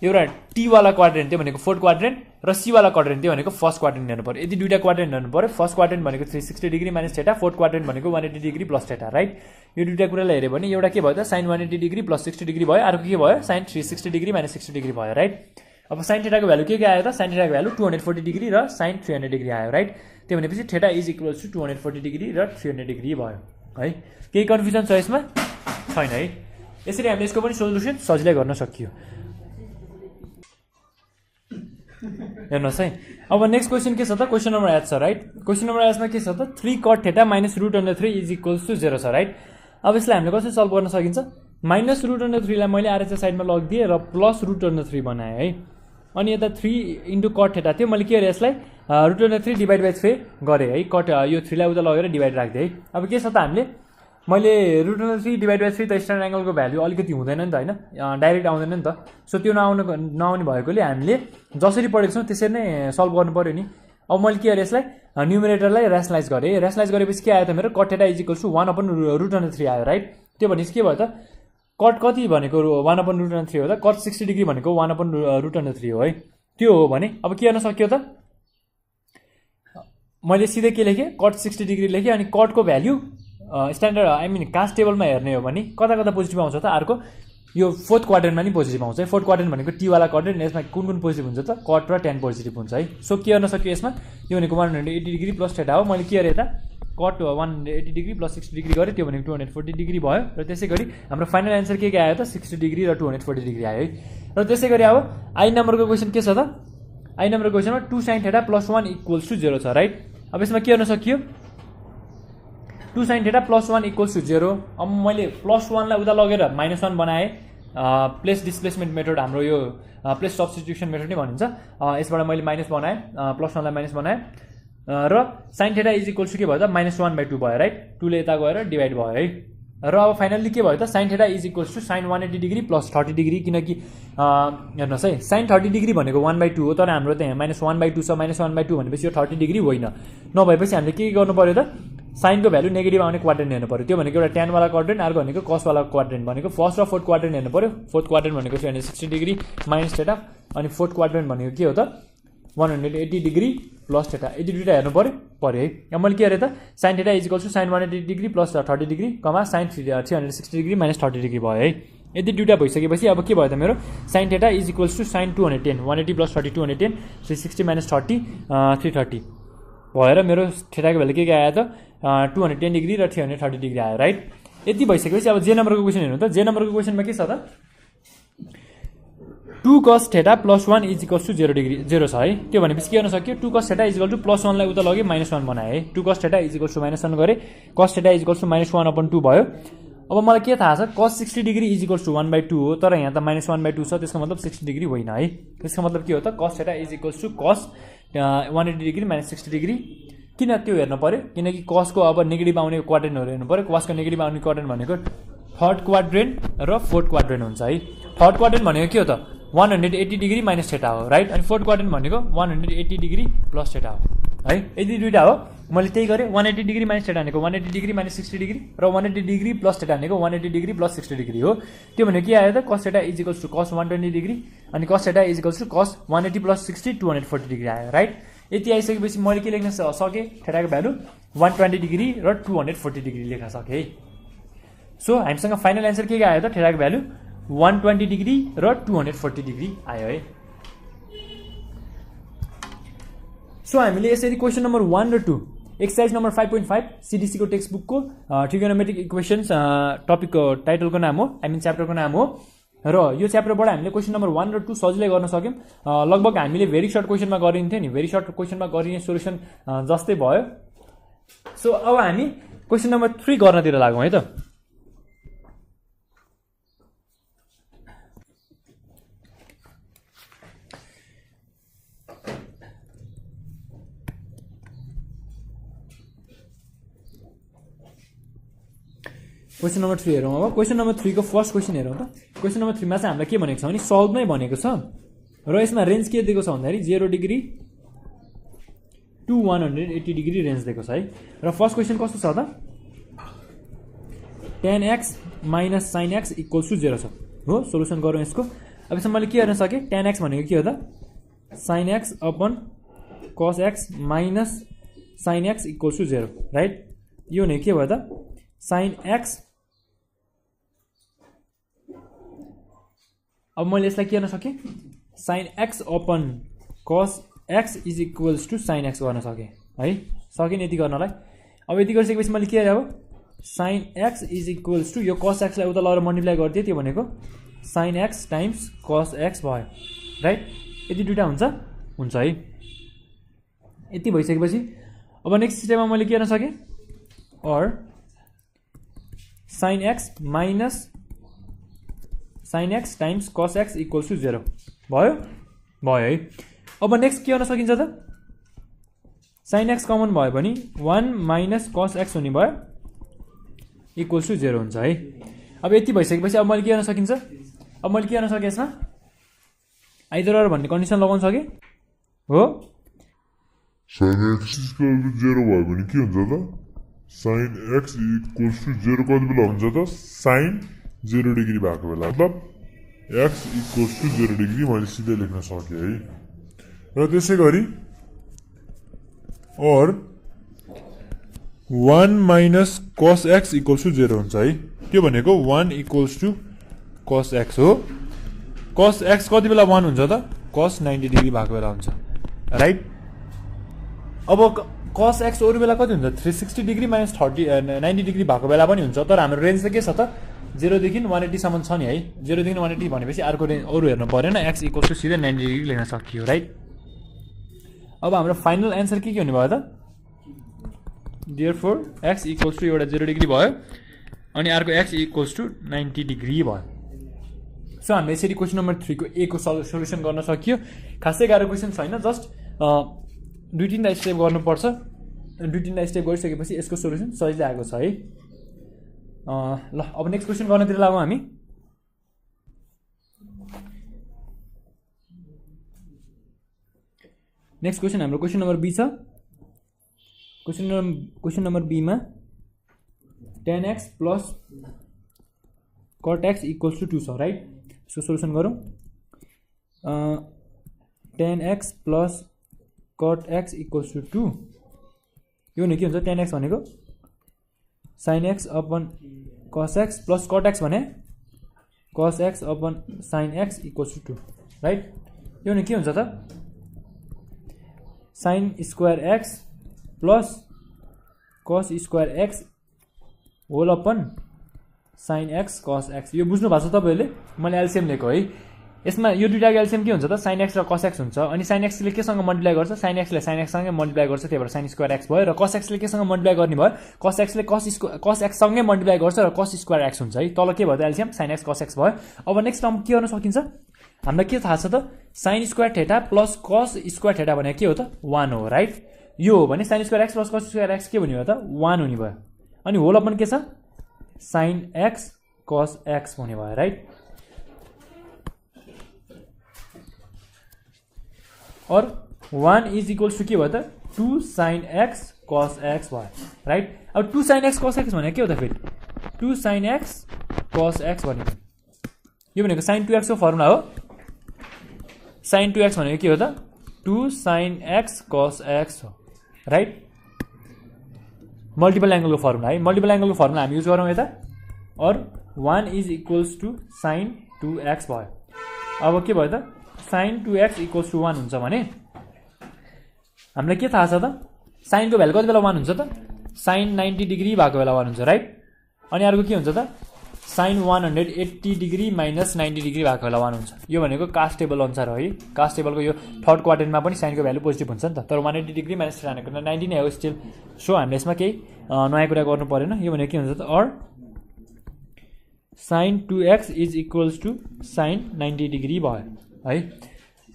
एउटा टी वाला क्वाड्रेन्ट त्यो भनेको फोर्थ क्वाड्रेन्ट र सी वाला क्वाड्रेन्ट त्यो भनेको फर्स्ट क्वाड्रेन्ट हेर्नु पर्यो यदि दुईटा क्वाड्रेन्ट हेर्नु पर्यो फर्स्ट क्वाड्रेन्ट भनेको 360 degree minus theta fourth quadrant भनेको 180 डिग्री प्लस थीटा राइट यो दुईटा कुरालाई हेर्यो भने एउटा के भयो त साइन 180 डिग्री प्लस 60 डिग्री भयो अर्को के भयो साइन 360 डिग्री माइनस 60 डिग्री भयो राइट अब साइन थीटाको भ्यालु के आयो त साइन थीटाको भ्यालु 240 डिग्री र साइन 300 डिग्री आयो राइट त्यो भनेपछि थीटा = 240 डिग्री र 300 डिग्री भयो है केही कन्फ्युजन छ यसमा छैन है यसरी हामीले यसको पनि सोलुसन सजिलै गर्न सकियो हेर्नुहोस् है अब नेक्स्ट क्वेसन के छ त क्वेसन नम्बर 8 छ राइट क्वेसन नम्बर 8 मा के छ त 3 cot θ - √3 = 0 छ राइट अब यसलाई हामीले कसरी सल्भ गर्न सकिन्छ -√3 लाई मैले आरएचएस साइडमा लगिदिए र +√3 बनाए है अनि यता 3 * cot θ थियो मैले के गरे यसलाई √3 / 3 गरे है कट यो 3 लाई उता लगेर डिभाइड राख्दे है अब के छ त हामीले मैले √3 / 3 त स्ट्यान्डर्ड एंगलको भ्यालु अलिकति हुँदैन नि त हैन डाइरेक्ट आउँदैन नि त सो त्यो नआउने भएकोले हामीले जसरी पढेको छौं त्यसरी नै सल्भ गर्नु पर्यो नि अब मैले के गरे यसलाई न्युमरेटरलाई र्यासनलाइज गरे र्यासनलाइज गरेपछि के आयो त मेरो cot θ = 1/√3 आयो राइट त्यो भनेपछि के भयो त कट कति भनेको 1/√3 हो त cot 60 डिग्री भनेको 1/√3 हो है त्यो हो भने अब के गर्न सक्यो त मैले सिधै के लेखे cot 60 डिग्री लेखे अनि cot को भ्यालु स्ट्यान्डर्ड कास्ट टेबलमा हेर्ने हो भने कता कता पोजिटिभ आउँछ त अर्को यो फोर्थ क्वाड्रेन्टमा नि पोजिटिभ आउँछ है फोर्थ क्वाड्रेन्ट भनेको टी वाला क्वाड्रेन्ट यसमा कुन पोजिटिभ हुन्छ त cot र tan पोजिटिभ हुन्छ है सो के गर्न सक्यो यसमा यो भनेको 180 डिग्री प्लस थीटा हो मैले के गरे त cot 180 डिग्री प्लस 60 डिग्री गरे त्यो भनेको 240 डिग्री भयो र त्यसैगरी हाम्रो फाइनल आन्सर के आयो त 60 डिग्री र 240 डिग्री आयो है र त्यसैगरी अब आई नम्बरको क्वेशन के छ त आई नम्बरको क्वेशनमा 2 sin θ + 1 = 0 छ राइट अब यसमा के गर्न सकियो 2 sin θ + 1 = 0 अब मैले +1 लाई उता लगेर -1 बनाए प्लेस डिस्प्लेसमेन्ट मेथड हाम्रो यो प्लेस सब्स्टिट्युसन मेथड नै भनिन्छ यसबाट मैले माइनस बनाए +1 लाई माइनस बनाए र sin θ = के भयो त -1/2 भयो राइट 2 ले यता गएर डिभाइड भयो है र अब फाइनली के भयो त sin θ = sin 180 डिग्री + 30 डिग्री किनकि हेर्नुहोस् है sin 30 डिग्री भनेको 1/2 हो तर हाम्रो त्यहाँ -1/2 छ -1/2 भनेपछि यो 30 डिग्री होइन नभएपछि हामीले के गर्नु पर्यो त साइनको भ्यालु नेगेटिभ आउने क्वाड्रेन्ट हेर्नु पर्यो त्यो भनेको एउटा tan वाला क्वाड्रेन्ट अर्को भनेको cos वाला क्वाड्रेन्ट भनेको फर्स्ट र फोर्थ क्वाड्रेन्ट हेर्नु पर्यो फोर्थ क्वाड्रेन्ट भनेको 360 डिग्री माइनस थीटा अनि फोर्थ क्वाड्रेन्ट भनेको के हो त 180 डिग्री प्लस थीटा यदि दुईटा हेर्नु पर्यो है अब मैले के गरे त sin θ = sin 180 डिग्री + 30 डिग्री कमा sin 360 डिग्री - 30 डिग्री भयो है यदि दुईटा भइसकेपछि अब के भयो त मेरो sin θ = sin 210 180 + 30 210 360 - 30 330 भएर मेरो थीटाको भ्यालु के आयो त 210 डिग्री र 330 डिग्री आयो राइट यति भइसकेपछि अब जे नम्बरको क्वेशन हेर्नु त जे नम्बरको क्वेशनमा के छ त 2 cos θ + 1 = 0 डिग्री 0 छ है त्यो भनेपछि के गर्न सक्यो 2 cos θ = +1 लाई उता लगे -1 बनाए है 2 cos θ = -1 गरे cos θ = -1/2 भयो अब मलाई के थाहा छ cos 60 डिग्री = 1/2 हो तर यहाँ त -1/2 छ त्यसको मतलब 60 डिग्री होइन है त्यसको मतलब के हो त cos θ = cos 180 डिग्री - 60 डिग्री किन त्यो हेर्नु पर्यो किनकि cos को अब नेगेटिभ आउने क्वाड्रेन्टहरु हेर्नु पर्यो cos को नेगेटिभ आउने क्वाड्रेन्ट भनेको थर्ड क्वाड्रेन्ट र फोर्थ क्वाड्रेन्ट हुन्छ है थर्ड क्वाड्रेन्ट भनेको के हो त 180 डिग्री माइनस थीटा हो राइट अनि फोर्थ क्वाड्रेन्ट भनेको 180 डिग्री प्लस थीटा हो है यदि दुईटा हो मैले त्यही गरे 180 डिग्री माइनस थीटा भनेको 180 डिग्री - 60 डिग्री र 180 डिग्री प्लस थीटा भनेको 180 डिग्री प्लस 60 डिग्री हो त्यो भनेको के आयो त cos θ = cos 120 डिग्री अनि cos θ = cos 180 + 60 240 डिग्री आयो राइट यति आइसकेपछि मैले के लेख्न सके थीटाको भ्यालु 120 डिग्री र 240 डिग्री लेख्न सके है सो हामीसँग फाइनल एन्सर के आयो त थीटाको भ्यालु 120 डिग्री र 240 डिग्री आयो है। सो हामीले यसरी क्वेसन नम्बर 1 र 2 एक्सरसाइज नम्बर 5.5 CDC को टेक्स्ट बुक को ट्रिगोनोमेट्रिक इक्वेशन्स टपिकको टाइटलको नाम हो, आई मिन च्याप्टरको नाम हो। र यो च्याप्टरबाट हामीले क्वेसन नम्बर 1 र 2 सजिलै गर्न सक्यौं। लगभग हामीले भेरी सर्ट क्वेसनमा गरिन्थ्यो नि, भेरी सर्ट क्वेसनमा गरिने सोलुसन जस्तै भयो। सो अब हामी क्वेसन नम्बर 3 गर्नतिर लागौँ है त। क्वेसन नम्बर 3 हेरौँ। अब क्वेसन नम्बर 3 को फर्स्ट क्वेसन हेरौँ त। क्वेसन नम्बर 3 मा चाहिँ हामीलाई के भनेको छ भने सल्भ नै भनेको छ र यसमा रेन्ज के दिएको छ भन्दाखेरि 0 डिग्री टु 180 डिग्री रेन्ज दिएको छ है। र फर्स्ट क्वेसन कस्तो छ त tan x minus sin x equals to 0 छ हो। सोलुसन गरौँ यसको। अब यसमा मैले के गर्न सके, tan x भनेको के हो त sin x upon cos x minus sin x equals to 0 right. यो भने के भयो त sin x। अब मैले यसलाई के गर्न सके sin x upon cos x is equals to sin x गर्न सके है। सके नि यति गर्नलाई। अब यति गरिसकेपछि मैले के गरे, अब sin x is equals to यो cos x लाई उता लगेर मल्टिप्लाई गरिदिए, त्यो भनेको sin x times cos x भयो राइट। यति दुईटा हुन्छ है। यति भइसकेपछि अब नेक्स्ट स्टेपमा मैले के गर्न सके, or sin x minus sin x times cos x equals to 0 भयो है। अब नेक्स्ट के गर्न सकिन्छ त sin x कमन भयो भने 1 minus cos x हुने भयो इक्वल्स टु 0 हुन्छ है। अब यति भइसकेपछि अब मैले के गर्न सकिन्छ, अब मैले के गर्न सके यसमा आइदर अर भन्ने कन्डिसन लगाउन सके हो। sin x equal to 0 भयो भने के हुन्छ त sin x equals to 0 कति बेला हुन्छ त sin 0 डिग्री भएको बेला, मतलब x equals to 0 डिग्री मैले सिधै लेख्न सके है। र त्यसै गरी और 1 minus cos x equals to 0 हुन्छ है। त्यो भनेको 1 equals to cos x हो। cos x कति बेला 1 हुन्छ त cos 90 डिग्री भएको बेला हुन्छ राइट। अब cos x अरू बेला कति हुन्छ 360 डिग्री माइनस 90 डिग्री भएको बेला पनि हुन्छ। तर हाम्रो रेन्ज चाहिँ के छ त 0 देखि 180 सम्म छ नि है। 0 देखि 180 भनेपछि अर्को रेन्ज अरू हेर्नु परेन, x इक्वल्स टु सिधै 90 डिग्री लेख्न सकियो राइट। अब हाम्रो फाइनल एन्सर के हुने भयो त देयरफोर x इक्वल्स टु एउटा 0 डिग्री भयो अनि अर्को x इक्वल्स टु 90 डिग्री भयो। सो हामीले यसरी क्वेसन नम्बर 3 को ए को सोलुसन गर्न सकियो। खासै गाह्रो क्वेसन छैन, जस्ट 2-3 स्टेप गर्नुपर्छ। 2-3 स्टेप गरिसकेपछि यसको सोलुसन सजिलै आएको छ है। ल अब नेक्स्ट क्वेसन गर्नतिर लागौँ हामी। नेक्स्ट क्वेसन हाम्रो क्वेसन नम्बर बी छ। क्वेसन नम्बर बी मा tan x plus cot x equals to 2 छ राइट। यसको सोलुसन गरौँ। tan x plus cot x equals to 2 यो भने के हुन्छ, tan x भनेको sin x upon cos x plus cot x भने cos x upon sin x equals to 2 right. यो भने के हुन्छ त sin square x plus cos square x whole upon sin x cos x। यो बुझ्नु भएको छ तपाईहरुले, मैले एलसीएम लेखेको है। यसमा यो दुईटाको एलसीएम के हुन्छ त sin x र cos x हुन्छ। अनि sin x ले केसँग मल्टिप्लाई गर्छ, sin x ले sin x सँगै मल्टिप्लाई गर्छ, त्यही भएर sin स्क्वायर x भयो। र cos x ले केसँग मल्टिप्लाई गर्ने भयो, cos x ले cos x सँगै मल्टिप्लाई गर्छ र cos स्क्वायर x हुन्छ है। तल के भयो त LCM sin x cos x भयो। अब नेक्स्ट टर्म के गर्न सकिन्छ, हामीलाई के थाहा छ त sin square theta plus cos square theta भनेको के हो त 1 हो राइट। यो हो भने sin square x plus cos square x के हुने भयो त 1 हुने भयो। अनि होल अपन के छ sin x cos x हुने भयो राइट। और 1 इज इक्वल्स टु के भयो त 2 sin x cos x भयो राइट। अब 2 sin x cos x भनेको के हो त फेरि 2 sin x cos x भनेको यो भनेको sin 2x को फर्मुला हो। sin 2x भनेको के हो त 2 sin x cos x हो राइट। मल्टिपल एंगल को फर्मुला है। मल्टिपल एंगल को फर्मुला हामी युज गरौँ यता। और 1 is equals to sign 2x भयो। अब के भयो त साइन 2x इक्वल्स टु 1 हुन्छ भने हामीलाई के थाहा छ त साइनको भ्यालु कति बेला 1 हुन्छ त साइन 90 डिग्री भएको बेला 1 हुन्छ राइट। अनि अर्को के हुन्छ त साइन 180 डिग्री माइनस 90 डिग्री भएको बेला 1 हुन्छ। यो भनेको कास्ट टेबल अनुसार हो है। कास्ट टेबलको यो थर्ड क्वाड्रेन्टमा पनि साइनको भ्यालु पोजिटिभ हुन्छ नि त, तर 180 डिग्री माइनस 90 नै हो स्टिल। सो हामीले यसमा केही नयाँ कुरा गर्नु परेन। यो भनेको के हुन्छ त or sine 2x is equals to sine 90 degree भयो है।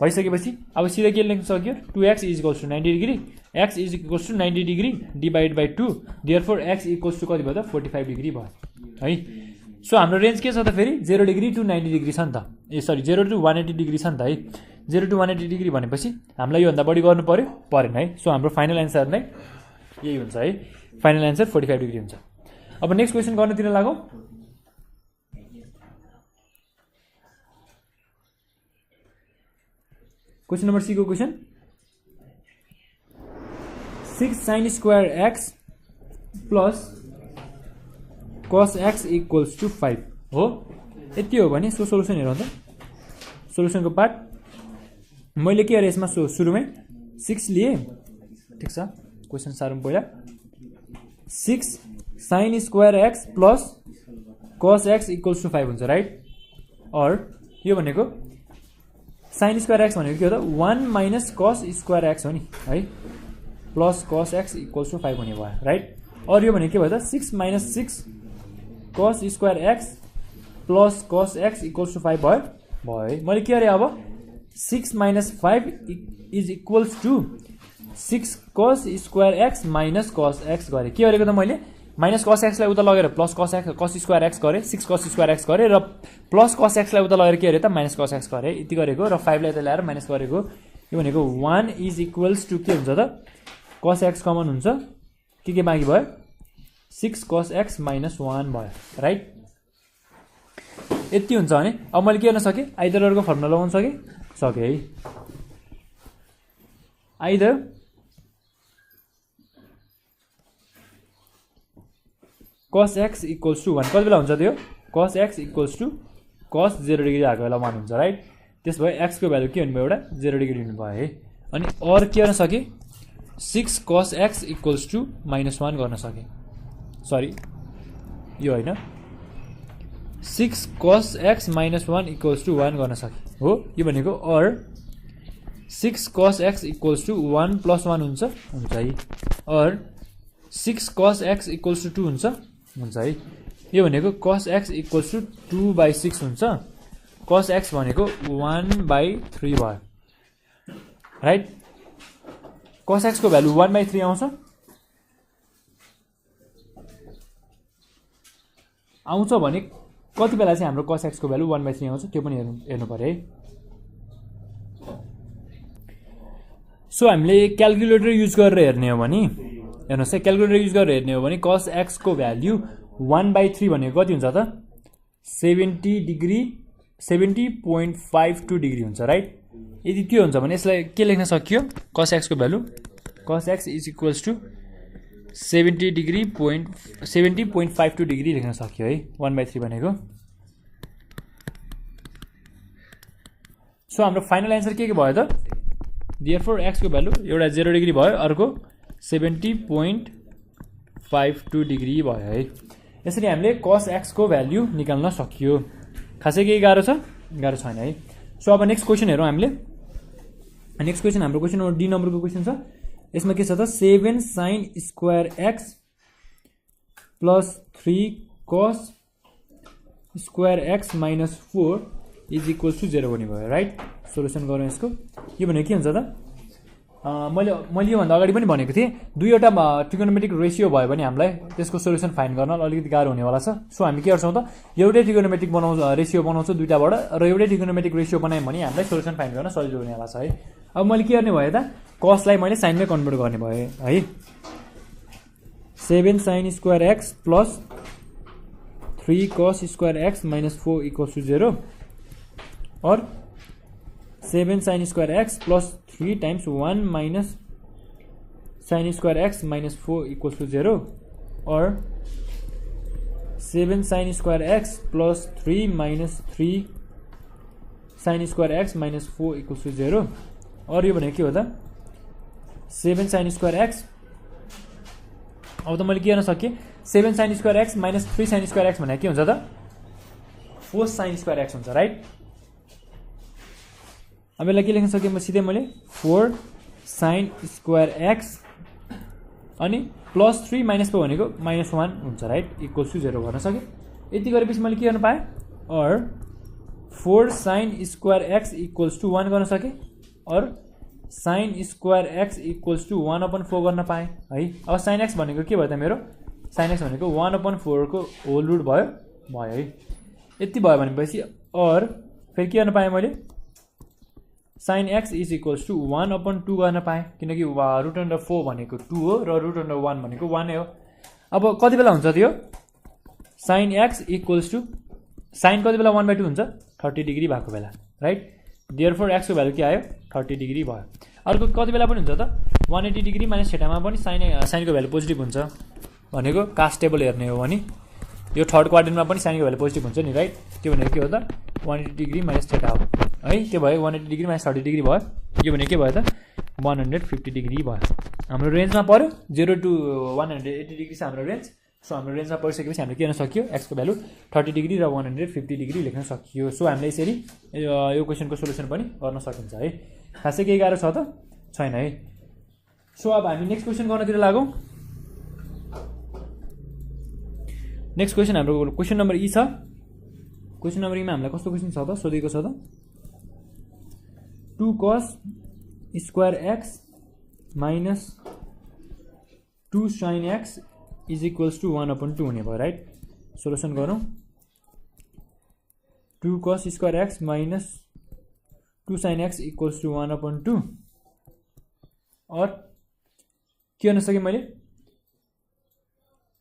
भइसकेपछि अब सिधै के लेख्न सक्यो 2x is equals to 90 degree x is equals to 90 degree divide by 2 therefore x equals to कति भयो त 45 डिग्री भयो है। सो हाम्रो रेन्ज के छ त फेरि 0 डिग्री टु 90 डिग्री छ नि त, ए सरी 0 टु 180 डिग्री छ नि त है। 0 टु 180 डिग्री भनेपछि हामीलाई योभन्दा बढी गर्नु पर्यो परेन है। सो हाम्रो फाइनल एन्सर नै यही हुन्छ है। फाइनल एन्सर 45 डिग्री हुन्छ। अब नेक्स्ट क्वेसन गर्नतिर लागौँ। क्वेसन नम्बर सी को question 6 sine square x plus cos x equals to 5 हो। यति हो भने सो सोल्युसन हेरौँ त। सोल्युसनको पार्ट मैले के अरे यसमा सुरुमै 6 लिए, ठिक छ। क्वेसन सारौँ पहिला 6 sine square x plus cos x equals to 5 हुन्छ राइट। और यो भनेको साइन स्क्वायर एक्स भनेको के हो त 1 माइनस cos स्क्वायर एक्स हो नि है, plus cos x equals to 5 हुने भयो राइट। और यो भनेको के भयो त 6 minus 6 cos square x plus cos x equals to 5 भयो है। मैले के अरे अब 6 minus 5 is equals to 6 cos square x minus cos x गरेँ। के गरेको त मैले माइनस cos x लाई उता लगेर प्लस cos स्क्वायर एक्स गरेँ, 6 cos स्क्वायर एक्स गरेँ र प्लस cos x लाई उता लगेर के अरे त माइनस cos x गरेँ यति गरेको र 5 लाई यता ल्याएर माइनस गरेको। यो भनेको 1 इज इक्वल्स टु के हुन्छ त cos x कमन हुन्छ, के बाँकी भयो 6 cos x माइनस 1 भयो राइट। यति हुन्छ भने अब मैले के गर्न सकेँ आइदरको फर्मुला लगाउन सकेँ है। Either cos x equals to 1 कति बेला हुन्छ त्यो cos x equals to cos 0 degree भएको बेला 1 हुन्छ राइट। त्यस भए x को भ्यालु के हुनुभयो एउटा 0 डिग्री हुनुभयो है। अनि अर के गर्न सकेँ 6 cos x equals to minus 1 गर्न सकेँ, सरी यो होइन 6 cos x minus 1 equals to 1 गर्न सकेँ हो। यो भनेको or 6 cos x equals to 1 plus 1 हुन्छ है। Or 6 cos x equals to 2 हुन्छ है। यो भनेको cos x इक्वल्स टु 2/6 हुन्छ। cos x भनेको 1/3 भयो राइट। cos x को भ्यालु 1/3 आउँछ भने कति बेला चाहिँ हाम्रो cos x को भ्यालु 1/3 आउँछ त्यो पनि हेर्नु पर्यो है। सो हामीले क्याल्कुलेटर युज गरेर हेर्ने हो भने हेर्नुहोस् है, क्याल्कुलेटर युज गरेर हेर्ने हो भने cos x को भ्याल्यु 1/3 भनेको कति हुन्छ त 70.52 डिग्री हुन्छ राइट। यदि त्यो हुन्छ भने यसलाई के लेख्न सकियो cos x को value cos x is equals to 70.52 degree लेख्न सक्यो है 1/3 भनेको। सो हाम्रो फाइनल एन्सर के भयो त देयरफोर x को भ्यालु एउटा 0 डिग्री भयो, अर्को 70.52 डिग्री भयो है। यसरी हामीले cos x को भ्यालु निकाल्न सकियो। खासै केही गाह्रो छ गाह्रो छैन है। सो अब नेक्स्ट क्वेसन हेरौँ हामीले। नेक्स्ट क्वेसन हाम्रो क्वेसन नम्बर डी नम्बरको क्वेसन छ। यसमा के छ त 7 sine square x plus 3 cos square x minus 4 is equals to 0 भन्ने भयो राइट। सोल्युसन गरौँ यसको। यो भनेको के हुन्छ त मैले योभन्दा अगाडि पनि भनेको थिएँ दुईवटा ट्रिगोनोमेट्रिक रेसियो भयो भने हामीलाई त्यसको सोल्युसन फाइन्ड गर्न अलिकति गाह्रो हुनेवाला छ। सो हामी के गर्छौँ त एउटै ट्रिगोनोमेट्रिक रेसियो बनाउँछौँ दुईटाबाट र एउटै ट्रिगोनोमेट्रिक रेसियो बनायौँ भने हामीलाई सोल्युसन फाइन्ड गर्न सजिलो हुनेवाला छ है। अब मैले के गर्ने भयो त कसलाई मैले साइनमै कन्भर्ट गर्ने भयो है। 7 sine square x plus 3 cos square x minus 4 equals to 0 or 7 sine square x plus 3 times 1 minus sine square x minus 4 equals to 0 or 7 sin square x plus 3 minus 3 sin square x minus 4 equals to 0 और यो भनेको के हो त 7 sin square x अब त मैले के गर्न सके 7 sin square x minus 3 sin square x भनेको के हुन्छ त 4 sin square x हुन्छ राइट अब यसलाई के लेख्न सके म सिधै मैले 4 sin square x अनि प्लस 3 माइनस 4 भनेको -1 हुन्छ राइट इक्वल्स टु 0 गर्न सके यति गरेपछि मैले के गर्न पाएँ और 4 sin square x equals to 1 गर्न सके or sin square x equals to 1/4 गर्न पाएँ है अब sin x भनेको के भयो त मेरो sin x भनेको 1/4 को होल रुट भयो है यति भयो भनेपछि और फेरि के गर्न पाएँ मैले sin x is equals to 1/2 गर्न पाएँ किनकि √4 भनेको 2 हो र √1 भनेको 1 नै हो अब कति बेला हुन्छ त्यो sin x equals to sin कति बेला 1/2 हुन्छ 30 डिग्री भएको बेला राइट देयरफोर x को भ्यालु के आयो 30 डिग्री भयो अर्को कति बेला पनि हुन्छ त 180 डिग्री माइनस थीटामा पनि sin को भ्यालु पोजिटिभ हुन्छ भनेको कास्ट टेबल हेर्ने हो भने यो थर्ड क्वाड्रेन्टमा पनि sin को भ्यालु पोजिटिभ हुन्छ नि राइट त्यो भनेको के हो त 180 डिग्री माइनस थीटा हो है त्यो भयो 180 डिग्री माइनस 30 डिग्री भयो यो भने के भयो त 150 डिग्री भयो हाम्रो रेन्जमा पर्यो 0 to 180 डिग्री छ हाम्रो रेन्ज सो हाम्रो रेन्जमा परिसकेपछि हामीले के गर्न सक्यो x को भ्यालु 30 डिग्री र 150 डिग्री लेख्न सकियो सो हामीले यसरी यो क्वेशनको सोलुसन पनि गर्न सकिन्छ है खासै केही गाह्रो छ त छैन है सो अब हामी नेक्स्ट क्वेशन गर्नतिर लागौं नेक्स्ट क्वेशन हाम्रो क्वेशन नम्बर ई छ क्वेशन नम्बर ई मा हामीलाई कस्तो क्वेशन छ त सोधेको छ त 2 cos square x minus 2 sin x is equals to 1/2 हुने भयो राइट सोलुसन गरौँ 2 cos square x minus 2 sin x equals to 1/2 और के गर्न सके मैले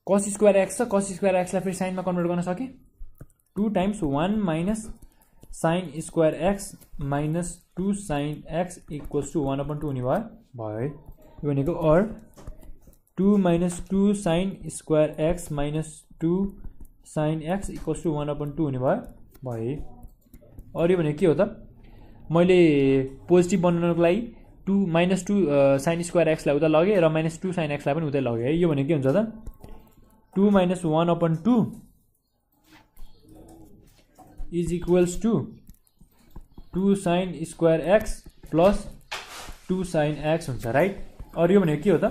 cos square x छ cos square x लाई फेरि sin मा कन्भर्ट गर्न सके 2 times 1 minus sin square x minus 2 sin x equals to 1/2 हुने भयो है यो भनेको और 2 minus 2 sin square x minus 2 sin x equals to 1/2 हुने भयो है और यो भनेको के हो त मैले पोजिटिभ बनाउनको लागि 2 minus 2 sin square x लाई उता लगे र minus 2 sin x लाई पनि उतै लगे है यो भनेको के हुन्छ त 2 minus 1/2 is equals to 2 sin square x plus 2 sin x हुन्छ राइट और यो भनेको के हो त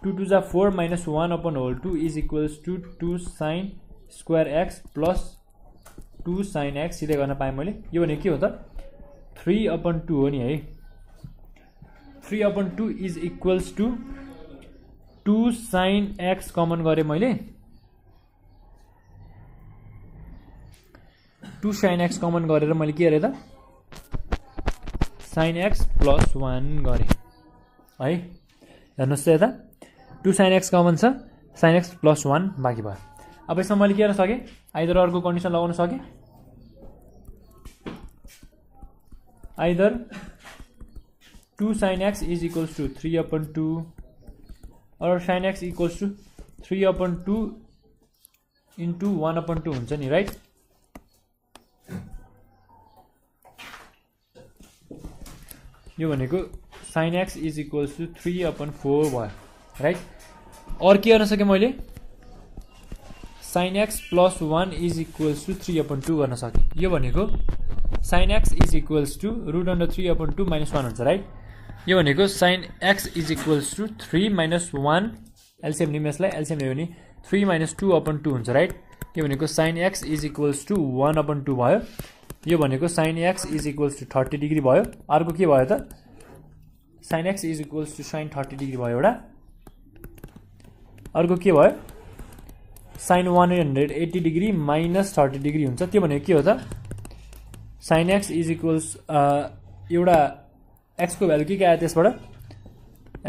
2 2 जा 4 minus 1/2 is equals to 2 sin square x plus 2 sin x सिधै गर्न पाएँ मैले यो भनेको के हो त 3/2 हो नि है 3/2 is equals to 2 sin x common गरे मैले 2 sin x कमन गरेर मैले के गरे त sin x plus 1 गरे है हेर्नुस् त यता 2 sin x कमन छ sin x plus 1 बाँकी भयो अब यसमा मैले के गर्न सके आइदर अर्को कन्डिसन लगाउन सके either 2 sin x is equals to 3/2 or sin x equals to 3/2 into 1/2 हुन्छ नि राइट यो भनेको sin x is equals to 3/4 भयो राइट और के गर्न सके मैले sin x plus 1 is equals to 3/2 गर्न सके यो भनेको sin x is equals to √3/2 minus 1 हुन्छ राइट यो भनेको sin x is equals to 3 minus 1 LCM lim यसलाई एलसीएम ल्यायो भने 3 minus 2/2 हुन्छ राइट यो भनेको sin x is equals to 1/2 भयो यो भनेको sin x is equals to 30 degree भयो अर्को के भयो त sin x is equals to sin 30 degree भयो एउटा अर्को के भयो sin 180 डिग्री minus 30 डिग्री हुन्छ त्यो भनेको के हो त sin x is equals एउटा x को भ्यालु के आयो त्यसबाट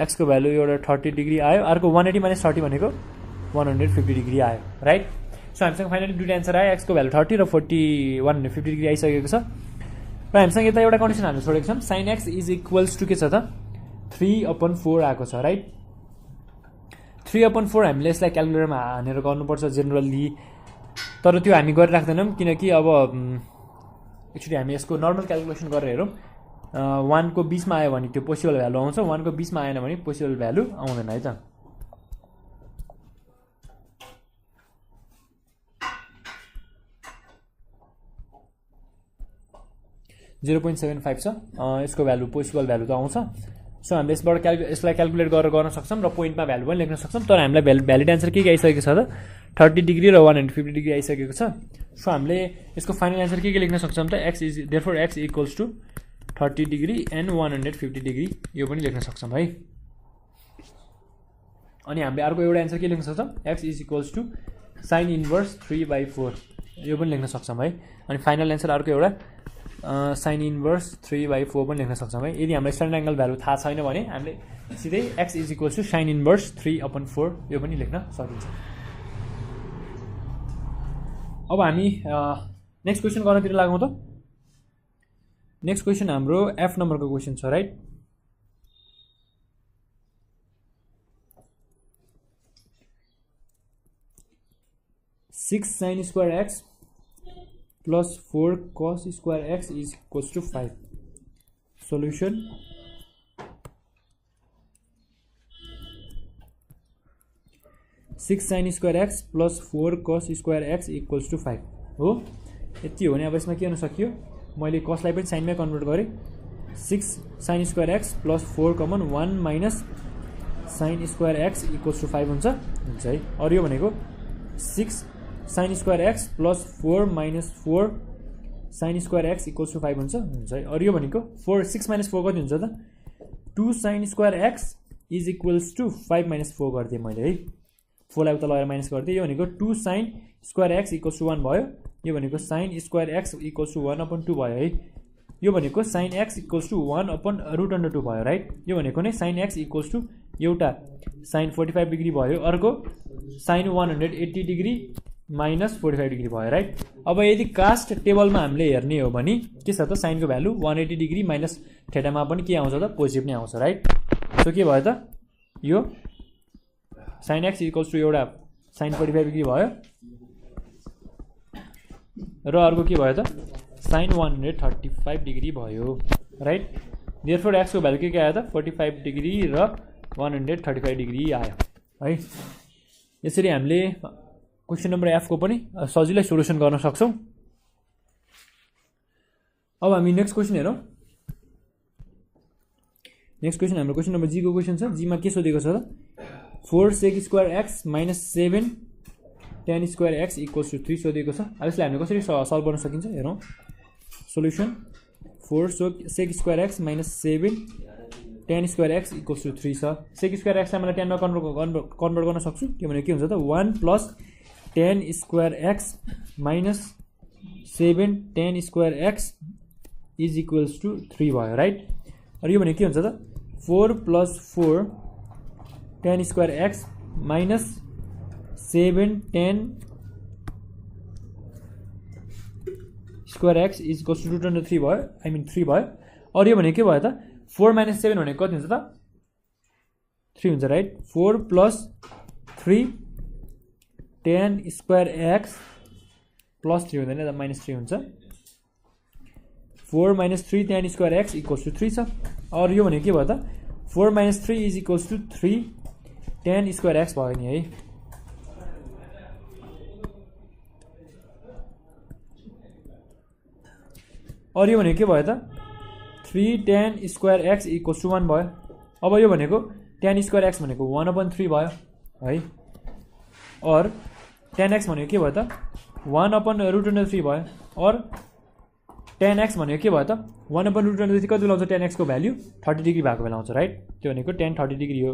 x को भ्यालु एउटा 30 डिग्री आयो अर्को 180 minus 30 भनेको 150 डिग्री आयो राइट सो हामीसँग फाइनली दुईटा आन्सर आयो x को भ्यालु 30 र 150 डिग्री आइसकेको छ र हामीसँग यता एउटा कन्डिसन हामीले छोडेको छौँ sin x is equals to के छ त 3/4 आएको छ राइट 3/4 हामीले यसलाई क्याल्कुलेटरमा हानेर गर्नुपर्छ जेनरली तर त्यो हामी गरिराख्दैनौँ किनकि अब एक्चुअली हामी यसको नर्मल क्यालकुलेसन गरेर हेरौँ 1 को बिचमा आयो भने त्यो पोसिबल भ्यालु आउँछ 1 को बिचमा आएन भने पोसिबल भ्यालु आउँदैन है त 0.75 छ यसको भ्यालु पोसिबल भ्यालु त आउँछ सो हामीले यसबाट यसलाई क्यालकुलेट गरेर गर्न सक्छौँ र पोइन्टमा भ्यालु पनि लेख्न सक्छौँ तर हामीलाई भ्यालिड एन्सर के आइसकेको छ त 30 डिग्री र 150 डिग्री आइसकेको छ सो हामीले यसको फाइनल एन्सर के लेख्न सक्छौँ त x is therefore x equals to 30 degree and 150 degree यो पनि लेख्न सक्छौँ है अनि हामीले अर्को एउटा एन्सर के लेख्न सक्छौँ x is equals to sine inverse 3/4 यो पनि लेख्न सक्छौँ है अनि फाइनल एन्सर अर्को एउटा साइन इन्भर्स 3/4 पनि लेख्न सक्छौँ है यदि हामीलाई स्ट्यान्डर्ड एङ्गल भ्यालु थाहा छैन भने हामीले सिधै x is equals to sine inverse 3/4 यो पनि लेख्न सकिन्छ अब हामी नेक्स्ट क्वेसन गर्नतिर लागौँ त नेक्स्ट क्वेसन हाम्रो F नम्बरको क्वेसन छ right six sine square x plus 4 cos square x is equals to 5 solution six sine square x plus 4 cos square x equals to 5 हो यति हो भने अब यसमा के हुन सक्यो मैले कसलाई पनि साइनमै कन्भर्ट गरेँ 6 sine square x plus 4 common 1 minus sine square x equals to 5 हुन्छ है अरू यो भनेको 6 sine square x plus 4 minus 4 sine square x equals to 5 हुन्छ है अरू यो भनेको 6 माइनस 4 कति हुन्छ त 2 sine square x is equals to 5 minus 4 गरिदिएँ मैले है 4 लाई उता लगेर माइनस गरिदिएँ यो भनेको 2 sine square x equals to 1 भयो यो भनेको sine square x equals to 1/2 भयो है यो भनेको साइन एक्स इक्वल्स टु 1/√2 भयो राइट यो भनेको नै साइन एक्स इक्वल्स टु एउटा साइन 45 डिग्री भयो अर्को साइन 180 डिग्री माइनस 45 डिग्री भयो राइट अब यदि कास्ट टेबलमा हामीले हेर्ने हो भने के छ त साइनको भ्यालु 180 डिग्री माइनस थेटामा पनि के आउँछ त पोजिटिभ नै आउँछ राइट सो के भयो त yo sign x equals to एउटा साइन 45 डिग्री भयो र अर्को के भयो त साइन 135 डिग्री भयो राइट देयरफोर एक्सको भ्यालु के आयो त 45 डिग्री र 135 डिग्री आयो है यसरी हामीले क्वेसन नम्बर एफ को पनि सजिलै सोल्युसन गर्न सक्छौँ अब हामी नेक्स्ट क्वेसन हेरौँ नेक्स्ट क्वेसन हाम्रो क्वेसन नम्बर जी को क्वेसन छ जी मा के सोधेको छ त 4 sec square x minus 7 tan square x equals to 3 सोधेको छ अब यसलाई हामीले कसरी सल्भ गर्न सकिन्छ हेरौँ solution 4 sec square x minus 7 tan square x equals to 3 छ सेक स्क्वायर एक्सलाई मैले टेनमा कन्भर्ट गर्न सक्छु त्यो भने के हुन्छ त 1 plus tan square x minus 7 tan square x is equals to 3 भयो राइट र यो भने के हुन्छ त 4 plus 4 tan square x minus 7 tan square x is equals to √3 भयो आई मिन 3 भयो और यो भने के भयो त 4 माइनस 7 भनेको कति हुन्छ त 3 हुन्छ right 4 plus 3 tan square x plus 3 हुँदैन त माइनस 3 हुन्छ 4 minus 3 tan square x equals to 3 छ और यो भने के भयो त 4 minus 3 is equals to 3 tan square x भयो नि है और यो भने के भयो त 3 tan square x equals to 1 भयो अब यो भनेको tan स्क्वायर एक्स भनेको 1/3 भयो है और tan x भनेको के भयो त 1/√3 भयो और tan x भनेको के भयो त 1/√3 कति बेला आउँछ tan x को भ्यालु 30 डिग्री भएको बेला आउँछ राइट त्यो भनेको tan 30 डिग्री हो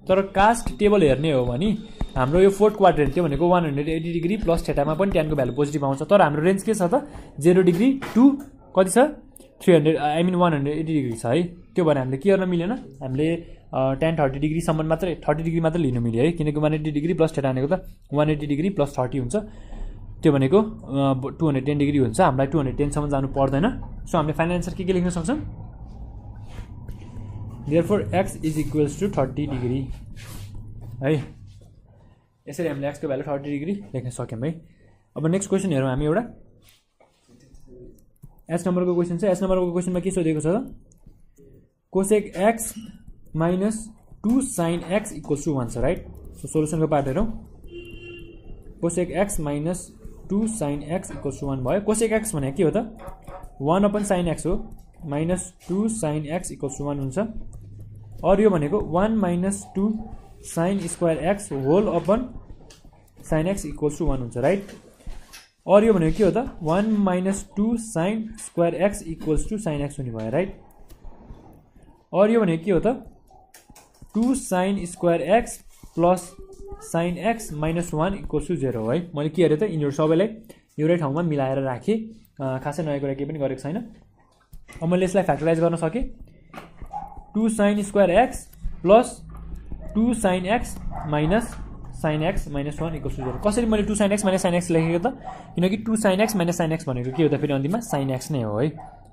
तर कास्ट टेबल हेर्ने हो भने हाम्रो यो फोर्थ क्वाड्रेन्ट त्यो भनेको 180 डिग्री प्लस थेटामा पनि tan को भ्यालु पोजिटिभ आउँछ तर हाम्रो रेन्ज के छ त 0 डिग्री टु कति छ 300 आई मिन 180 डिग्री छ है त्यो भएर हामीले के गर्न मिलेन हामीले tan 30 डिग्री सम्म मात्रै 30 डिग्री मात्रै लिनु मिल्यो है किनकि 180 डिग्री प्लस थेटा भनेको त 180 डिग्री प्लस 30 हुन्छ त्यो भनेको 210 डिग्री हुन्छ हामीलाई 210 सम्म जानु पर्दैन सो हामीले फाइनल आन्सर के लेख्न सक्छौँ therefore x is equals to 30 degree है यसरी हामीले x को भ्यालु 30 डिग्री लेख्न सक्यौँ है अब नेक्स्ट क्वेसन हेरौँ हामी एउटा एच नम्बरको क्वेसन छ। एच नम्बरको क्वेसनमा के सोधेको छ त cosec x minus 2 sine x equals to 1 छ राइट। सो सोलुसनको पार्ट हेरौँ। Cosec x minus 2 sine x equals to 1 भयो। कोसेक एक्स भने के हो त 1 अपन साइन एक्स हो minus 2 sine x equals to 1 हुन्छ। और यो भनेको 1 minus 2 sine square x whole upon sine x equals to 1 हुन्छ राइट। और यो भनेको के हो त 1 minus 2 sine square x equals to sine x हुने भयो राइट। और यो भनेको के हो त 2 sine square x plus sine x minus 1 equals to 0 हो है। मैले के गरेँ त यिनीहरू सबैलाई एउटै ठाउँमा मिलाएर राखेँ, खासै नयाँ कुरा केही पनि गरेको छैन। अब मैले यसलाई फ्याक्टराइज गर्न सकेँ। 2 sine square x plus 2 sine x minus sine x minus 1 equals to 0। कसरी मैले 2 sine x minus sine x लेखेको त किनकि 2 sine x minus sine x भनेको के हो त फेरि अन्तिममा साइन एक्स नै हो है।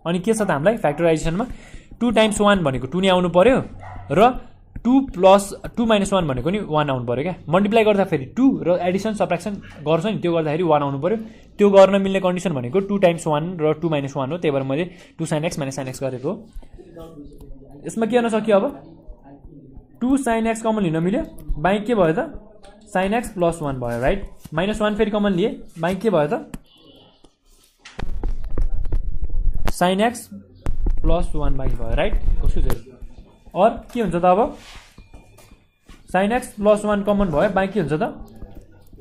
अनि के छ त हामीलाई फ्याक्टराइजेसनमा 2 टाइम्स 1 भनेको 2 नै आउनु पर्यो र 2 प्लस 2 माइनस 1 भनेको नि 1 आउनु पर्यो क्या। मल्टिप्लाई गर्दाखेरि 2 र एडिसन सब्ट्र्याक्सन गर्छ नि त्यो गर्दाखेरि 1 आउनु पर्यो। त्यो गर्न मिल्ने कन्डिसन भनेको 2 टाइम्स 1 र 2 माइनस 1 हो। त्यही भएर मैले 2 sine x minus sine x गरेको हो। यसमा के गर्न सक्यो अब 2 साइन एक्स कमन लिन मिल्यो, बाइक के भयो त साइन एक्स प्लस 1 भयो राइट। माइनस 1 फेरि कमन लिए, बाइक के भयो त साइन एक्स प्लस 1 बाइक भयो राइट कसो 0। और के हुन्छ त अब साइन एक्स प्लस 1 कमन भयो, बाइक के हुन्छ त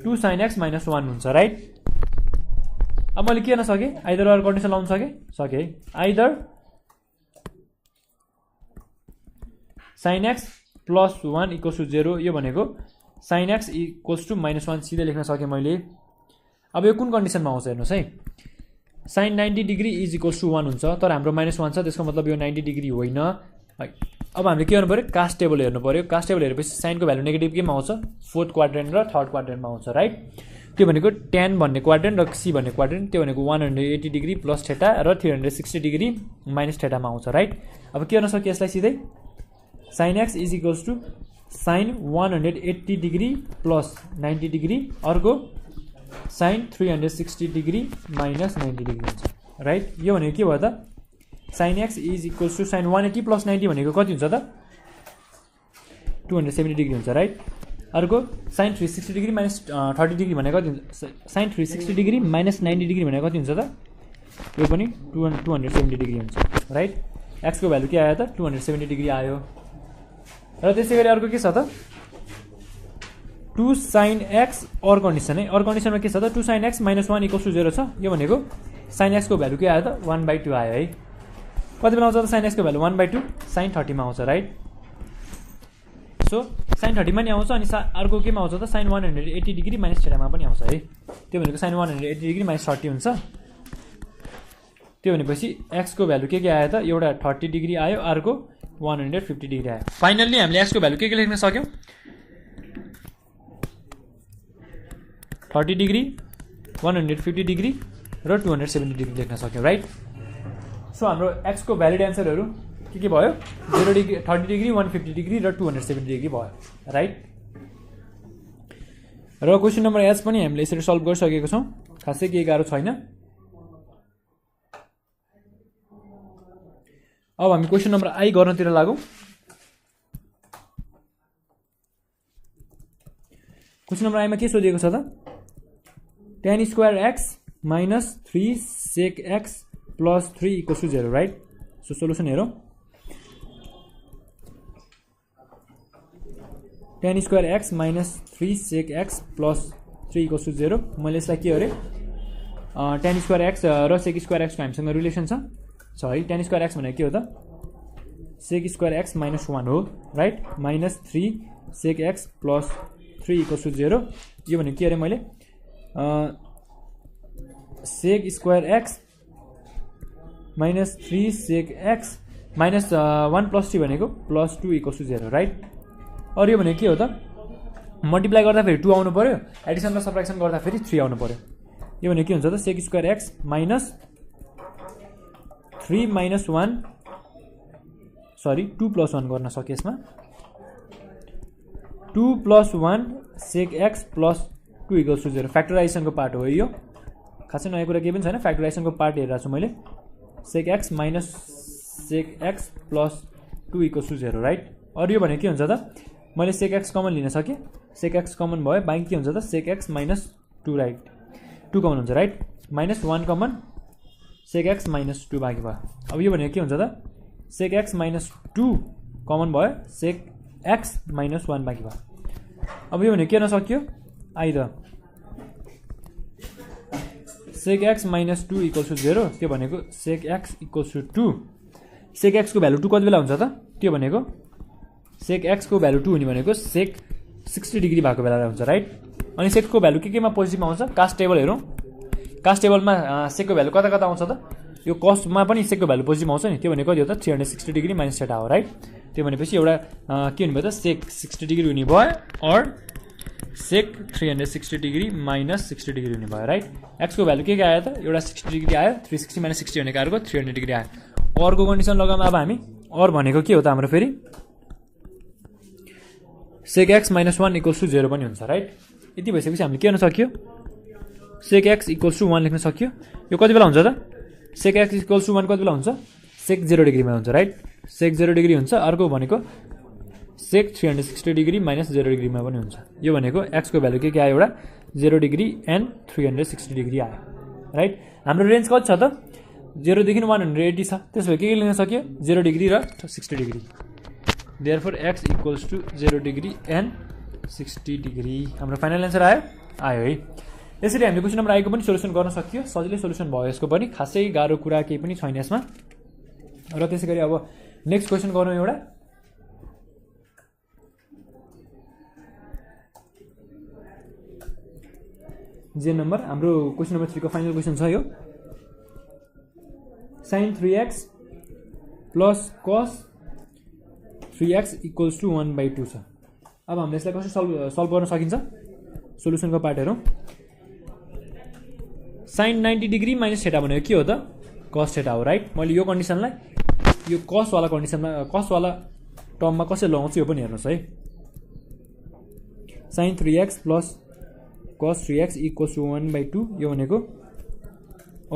2 साइन एक्स माइनस 1 हुन्छ राइट। अब मैले के गर्न सकेँ आइदर अर कन्डिसन लाउन सकेँ either sine x plus 1 equals to 0। यो भनेको sine x equals to minus 1 सिधै लेख्न सकेँ मैले। अब यो कुन कन्डिसनमा आउँछ हेर्नुहोस् है। Sine 90 degree is equals to 1 हुन्छ तर हाम्रो माइनस 1 छ त्यसको मतलब यो 90 डिग्री होइन है। अब हामीले के गर्नु पऱ्यो कास्ट टेबल हेर्नु पऱ्यो। कास्ट टेबल हेरेपछि साइनको भ्यालु नेगेटिभ केमा आउँछ 4th क्वाड्रेन्ट र 3rd क्वाड्रेन्टमा आउँछ राइट। त्यो भनेको tan भन्ने क्वाड्रेन्ट र c भन्ने क्वाड्रेन्ट त्यो भनेको 180 डिग्री प्लस थेटा र 360 डिग्री माइनस थेटामा आउँछ राइट। अब के गर्न सकियो यसलाई सिधै sine x is equals to sine 180 degree plus 90 degree अर्को साइन 360 डिग्री माइनस 90 डिग्री हुन्छ राइट। यो भनेको के भयो त sine x is equals to sine 180 plus 90 भनेको कति हुन्छ त 270 डिग्री हुन्छ राइट। अर्को साइन 360 डिग्री माइनस 30 डिग्री भनेको कति हुन्छ साइन 360 डिग्री माइनस 90 डिग्री भनेको कति हुन्छ त यो पनि 270 डिग्री हुन्छ राइट। एक्सको भ्यालु के आयो त 270 डिग्री आयो। र त्यसै गरी अर्को के छ त 2 साइन एक्स अर कन्डिसन है। अर कन्डिसनमा के छ त 2 sine x minus 1 equals to 0 छ। यो भनेको साइन एक्सको भ्यालु के आयो त 1/2 आयो है। कति बेला आउँछ त साइन एक्सको भ्यालु 1/2 साइन 30 मा आउँछ राइट। सो साइन 30 मा नि आउँछ अनि अर्को केमा आउँछ त साइन 180 डिग्री माइनस थेटामा पनि आउँछ है। त्यो भनेको साइन 180 डिग्री माइनस 30 हुन्छ। त्यो भनेपछि एक्सको भ्यालु के आयो त एउटा 30 डिग्री आयो अर्को 150 डिग्री आयो। फाइनल्ली हामीले एक्सको भ्यालु के लेख्न सक्यौँ 30 डिग्री 150 डिग्री र 270 डिग्री लेख्न सक्यौँ राइट। सो हाम्रो एक्सको भ्यालिड एन्सरहरू के भयो 0 डिग्री 30 डिग्री 150 डिग्री र 270 डिग्री भयो राइट। र क्वेसन नम्बर एच पनि हामीले यसरी सल्भ गरिसकेको छौँ, खासै केही गाह्रो छैन। अब हामी क्वेसन नम्बर आई गर्नतिर लागौँ। क्वेसन नम्बर आईमा के सोधिएको छ त tan square x minus 3 sec x plus 3 equals to 0 right. So solution हेरौँ। tan square x minus 3 sec x plus 3 equals to 0। मैले यसलाई के गरेँ tan स्क्वायर एक्स र सेक स्क्वायर एक्सको हामीसँग रिलेसन छ है। tan स्क्वायर एक्स भनेको के हो त सेक स्क्वायर एक्स माइनस 1 हो right minus 3 sec x plus 3 equals to 0। यो भनेको के अरे मैले sec square x minus 3 sec x minus 1 plus 3 भनेको प्लस 2 इक्वल्स टु 0 राइट। और यो भनेको के हो त मल्टिप्लाई गर्दाखेरि 2 आउनु पर्यो एडिसन र सब्ट्र्याक्सन गर्दाखेरि 3 आउनु पर्यो। यो भनेको के हुन्छ त sec square x minus 3 minus 1 sorry 2 plus 1 गर्न सके यसमा 2 plus 1 sec x plus 2 equals to 0 फ्याक्टराइजेसनको पार्ट हो यो। खासै नयाँ कुरा केही पनि छैन फ्याक्टराइजेसनको पार्ट हेरिरहेको छु मैले sec x minus sec x plus 2 equals to 0 right अरू यो भने के हुन्छ त मैले सेक एक्स कमन लिन सकेँ सेक एक्स कमन भयो बाँकी के हुन्छ त sec x minus 2 right 2 common हुन्छ right minus 1 common sec x minus 2 बाँकी भयो अब यो भनेको के हुन्छ त सेक एक्स माइनस 2 कमन भयो सेक एक्स माइनस 1 बाँकी भयो अब यो भने के गर्न सक्यो आइद sec x minus 2 equals to 0 त्यो भनेको sec x equals to 2 sec एक्सको भ्यालु 2 कति बेला हुन्छ त त्यो भनेको सेक एक्सको भ्यालु 2 हुने भनेको सेक 60 डिग्री भएको बेला हुन्छ राइट अनि सेकको भ्यालु केमा पोजिटिभमा आउँछ कास्ट टेबल हेरौँ कास्ट टेबलमा सेकको भ्यालु कता कता आउँछ त यो कस्टमा पनि सेकको भ्यालु पोजिटिभमा आउँछ नि त्यो भनेको कति हो त 360 डिग्री माइनस थीटा हो राइट त्यो भनेपछि एउटा के हुने भयो त सेक 60 डिग्री हुने भयो और सेक 360 डिग्री माइनस 60 डिग्री हुने भयो राइट एक्सको भ्यालु के आयो त एउटा 60 डिग्री आयो 360 माइनस 60 भनेको अर्को 300 डिग्री आयो अर्को कन्डिसन लगाऊँ अब हामी और भनेको के हो त हाम्रो फेरि sec x minus 1 equals to 0 पनि हुन्छ राइट यति भइसकेपछि हामीले के गर्न सक्यो सेक एक्स इक्वल्स टु 1 लेख्न सक्यो यो कति बेला हुन्छ त सेक एक्स इक्वल्स टु 1 कति बेला हुन्छ सेक 0 डिग्रीमा हुन्छ राइट सेक 0 डिग्री हुन्छ अर्को भनेको सेक 360 डिग्री माइनस 0 डिग्रीमा पनि हुन्छ यो भनेको एक्सको भ्यालु के आयो एउटा 0 डिग्री एन्ड 360 डिग्री आयो राइट हाम्रो रेन्ज कति छ त 0 देखि 180 छ त्यसो भए के लेख्न सक्यो 0 डिग्री र 60 degree therefore x equals to 0 degree and 60 degree हाम्रो फाइनल एन्सर आयो है यसरी हामीले क्वेसन नम्बर आएको पनि सोल्युसन गर्न सकियो सजिलै सोल्युसन भयो यसको पनि खासै गाह्रो कुरा केही पनि छैन यसमा र त्यसै गरी अब नेक्स्ट क्वेसन गरौँ एउटा जे नम्बर हाम्रो क्वेसन नम्बर 3 को फाइनल क्वेसन छ यो sin 3x plus cos 3x equals to 1/2 छ अब हामीले यसलाई कसरी सल्भ गर्न सकिन्छ सोल्युसनको पार्ट हेरौँ sin 90 डिग्री माइनस थीटा भनेको के हो त cos थीटा हो राइट मैले यो कन्डिसनलाई यो cos वाला कन्डिसनमा cos वाला टर्ममा कसरी लगाउँछु यो पनि हेर्नुस् है sin 3x plus cos 3x equals to 1/2 यो भनेको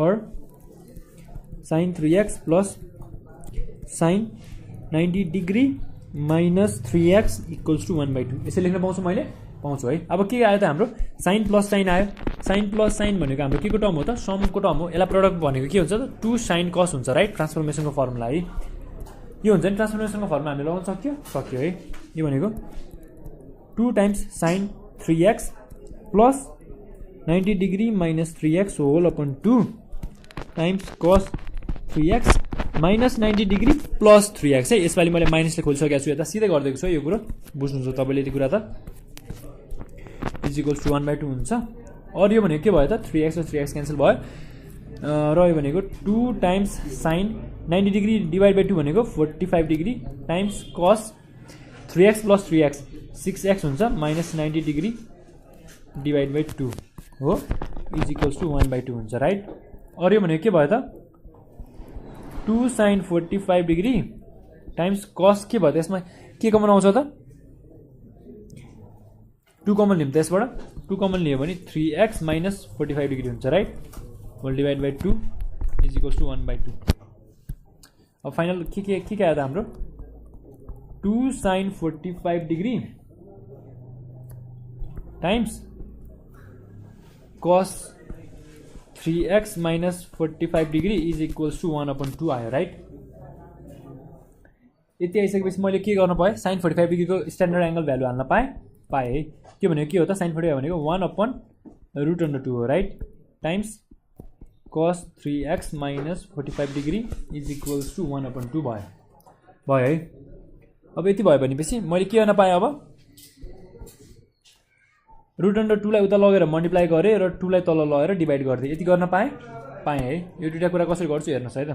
और sin 3x plus sin 90 degree minus 3x equals to 1/2 यसरी लेख्न पाउँछु मैले पाउँछु है अब के आयो त हाम्रो sin प्लस sin आयो sin प्लस sin भनेको हाम्रो के को टर्म हो त समको टर्म हो यसलाई प्रोडक्ट भनेको के हुन्छ त 2 sin cos हुन्छ राइट ट्रान्सफर्मेसनको फर्मुला है यो हुन्छ नि ट्रान्सफर्मेसनको फर्मुला हामीले लगाउन सक्यो है यो भनेको 2 times sin 3x plus 90 degree minus 3x whole upon 2 times cos 3x minus 90 degree plus 3x है यसपालि मैले माइनसले खोलिसकेको छु यता सिधै गरिदिएको छु यो कुरो बुझ्नुहुन्छ तपाईँले यति कुरा त इज इक्वल्स टु 1/2 हुन्छ और यो भनेको के भयो त 3x र 3x क्यान्सल भयो र यो भनेको 2 times sin 90 degree divide by 2 भनेको 45 degree times cos 3x plus 3x 6x हुन्छ माइनस 90 डिग्री डिभाइड बाई 2 हो इज इक्वल्स टु 1/2 हुन्छ राइट और यो भनेको के भयो त 2 sin 45 डिग्री टाइम्स cos के भयो त यसमा के कमन आउँछ त 2 कमन लियौँ त यसबाट 2 कमन लियो भने 3x माइनस 45 डिग्री हुन्छ right whole divide by 2 is equals to 1/2 अब फाइनल के आयो त हाम्रो 2 sin 45 degree times cos 3x minus 45 degree is equals to 1/2 आयो राइट यति आइसकेपछि मैले के गर्न पाएँ sin 45 डिग्रीको स्ट्यान्डर्ड एङ्गल भ्यालु हाल्न पाएँ है त्यो भनेको के हो त sin 45 भनेको 1/√2 हो right times cos 3x minus 45 degree is equals to 1/2 भयो है अब यति भयो भनेपछि मैले के गर्न पाएँ अब √2 लाई उता लगेर मल्टिप्लाई गरेँ र 2 लाई तल लगेर डिभाइड गरिदिएँ यति गर्न पाएँ है यो दुईटा कुरा कसरी गर्छु हेर्नुहोस् है त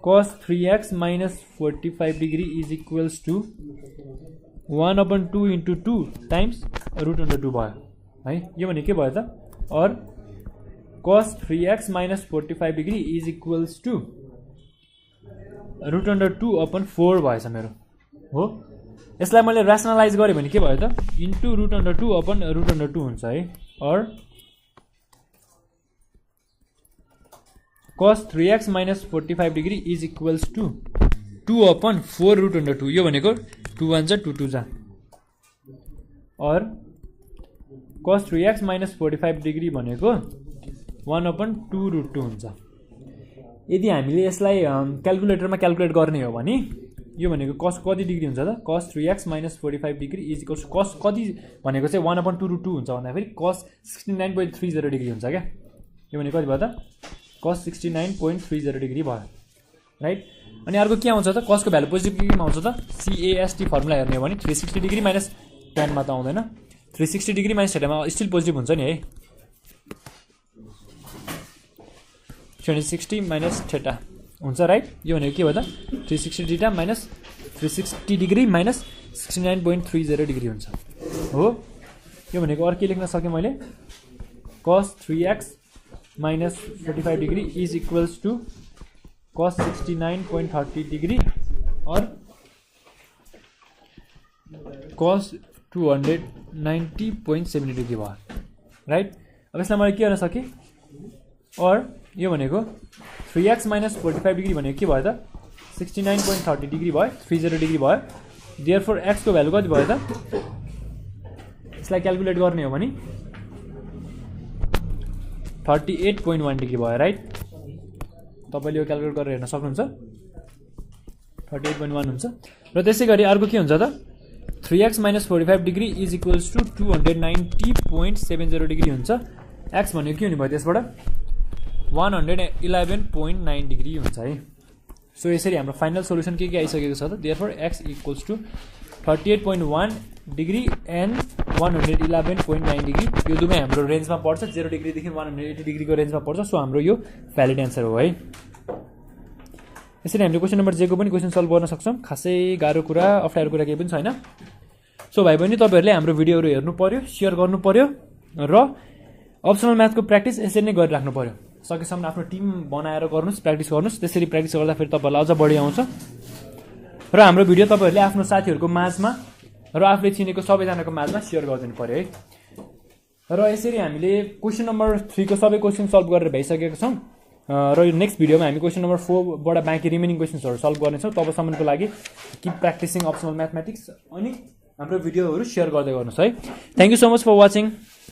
cos 3x minus 45 degree is equals to 1/2 into 2 times √2 भयो है यो भने के भयो त और cos 3x minus 45 degree is equals to √2/4 भएछ मेरो हो यसलाई मैले ऱ्यासनलाइज गरेँ भने के भयो त इन्टु √2/√2 हुन्छ है और cos 3x minus 45 degree is equals to 2/4√2 यो भनेको 2 1 जा 2 2 जा और cos 3x minus 45 degree भनेको 1/2√2 हुन्छ। यदि हामीले यसलाई क्याल्कुलेटरमा क्याल्कुलेट गर्ने हो भने यो भनेको cos कति डिग्री हुन्छ त cos 3x minus 45 degree is equals to cos कति भनेको चाहिँ 1/2√2 हुन्छ भन्दाखेरि cos 69.30 डिग्री हुन्छ क्या। यो भनेको कति भयो त cos 69.30 डिग्री भयो राइट। अनि अर्को के आउँछ त cos को भ्यालु पोजिटिभ डिग्रीमा आउँछ त CAST फर्मुला हेर्ने हो भने 360 डिग्री माइनस tan मा त आउँदैन 360 डिग्री माइनस थीटा मा स्टिल पोजिटिभ हुन्छ नि है 360 माइनस थीटा हुन्छ राइट। यो भनेको के भयो त 360 theta minus 360 degree minus 69.30 degree हुन्छ हो। यो भनेको अरू के लेख्न सकेँ मैले cos 3x minus 45 degree is equals to cos 69.30 degree और cos 290.70 डिग्री भयो राइट। अब यसलाई मैले के गर्न सकेँ और यो भनेको 3x माइनस 45 डिग्री भनेको के भयो त 69.30 डिग्री भयो 30 डिग्री भयो देयरफोर x को भ्यालु कति भयो त यसलाई क्याल्कुलेट गर्ने हो भने 38.1 डिग्री भयो राइट। तपाईले यो क्याल्कुलेट गरेर हेर्न सक्नुहुन्छ 38.1 हुन्छ। र त्यसै गरी अर्को के हुन्छ त 3x minus 45 degree is equals to 290.70 degree हुन्छ। x भनेको के हुने भयो त्यसबाट 111.9 डिग्री हुन्छ है। सो यसरी हाम्रो फाइनल सोलुसन के आइसकेको छ त therefore x equals to 38.1 degree and 111.9 degree यो दुवै हाम्रो रेन्जमा पर्छ 0 डिग्रीदेखि 180 डिग्रीको रेन्जमा पर्छ। सो हाम्रो यो भ्यालिड एन्सर हो है। यसरी हामीले क्वेसन नम्बर जेको पनि क्वेसन सल्भ गर्न सक्छौँ खासै गाह्रो कुरा अप्ठ्यारो कुरा केही पनि छैन। सो भाइ बहिनी तपाईँहरूले हाम्रो भिडियोहरू हेर्नु पर्यो सेयर गर्नु पर्यो र अप्सनल म्याथको प्र्याक्टिस यसरी नै गरिराख्नु पर्यो। सकेसम्म आफ्नो टिम बनाएर गर्नुहोस् प्र्याक्टिस गर्नुहोस् त्यसरी प्र्याक्टिस गर्दा फेरि तपाईँहरूलाई अझ बढी आउँछ र हाम्रो भिडियो तपाईँहरूले आफ्नो साथीहरूको माझमा र आफूले चिनेको सबैजनाको माझमा सेयर गरिदिनु पर्यो है। र यसरी हामीले क्वेसन नम्बर 3 को सबै क्वेसन सल्भ गरेर भइसकेको छौँ र यो नेक्स्ट भिडियोमा हामी क्वेसन नम्बर 4 बाट बाँकी रिमेनिङ क्वेसन्सहरू सल्भ गर्नेछौँ। तबसम्मको लागि किप प्र्याक्टिसिङ अप्सनल म्याथमेटिक्स अनि हाम्रो भिडियोहरू सेयर गर्दै गर्नुहोस् है। Thank you so much for watching.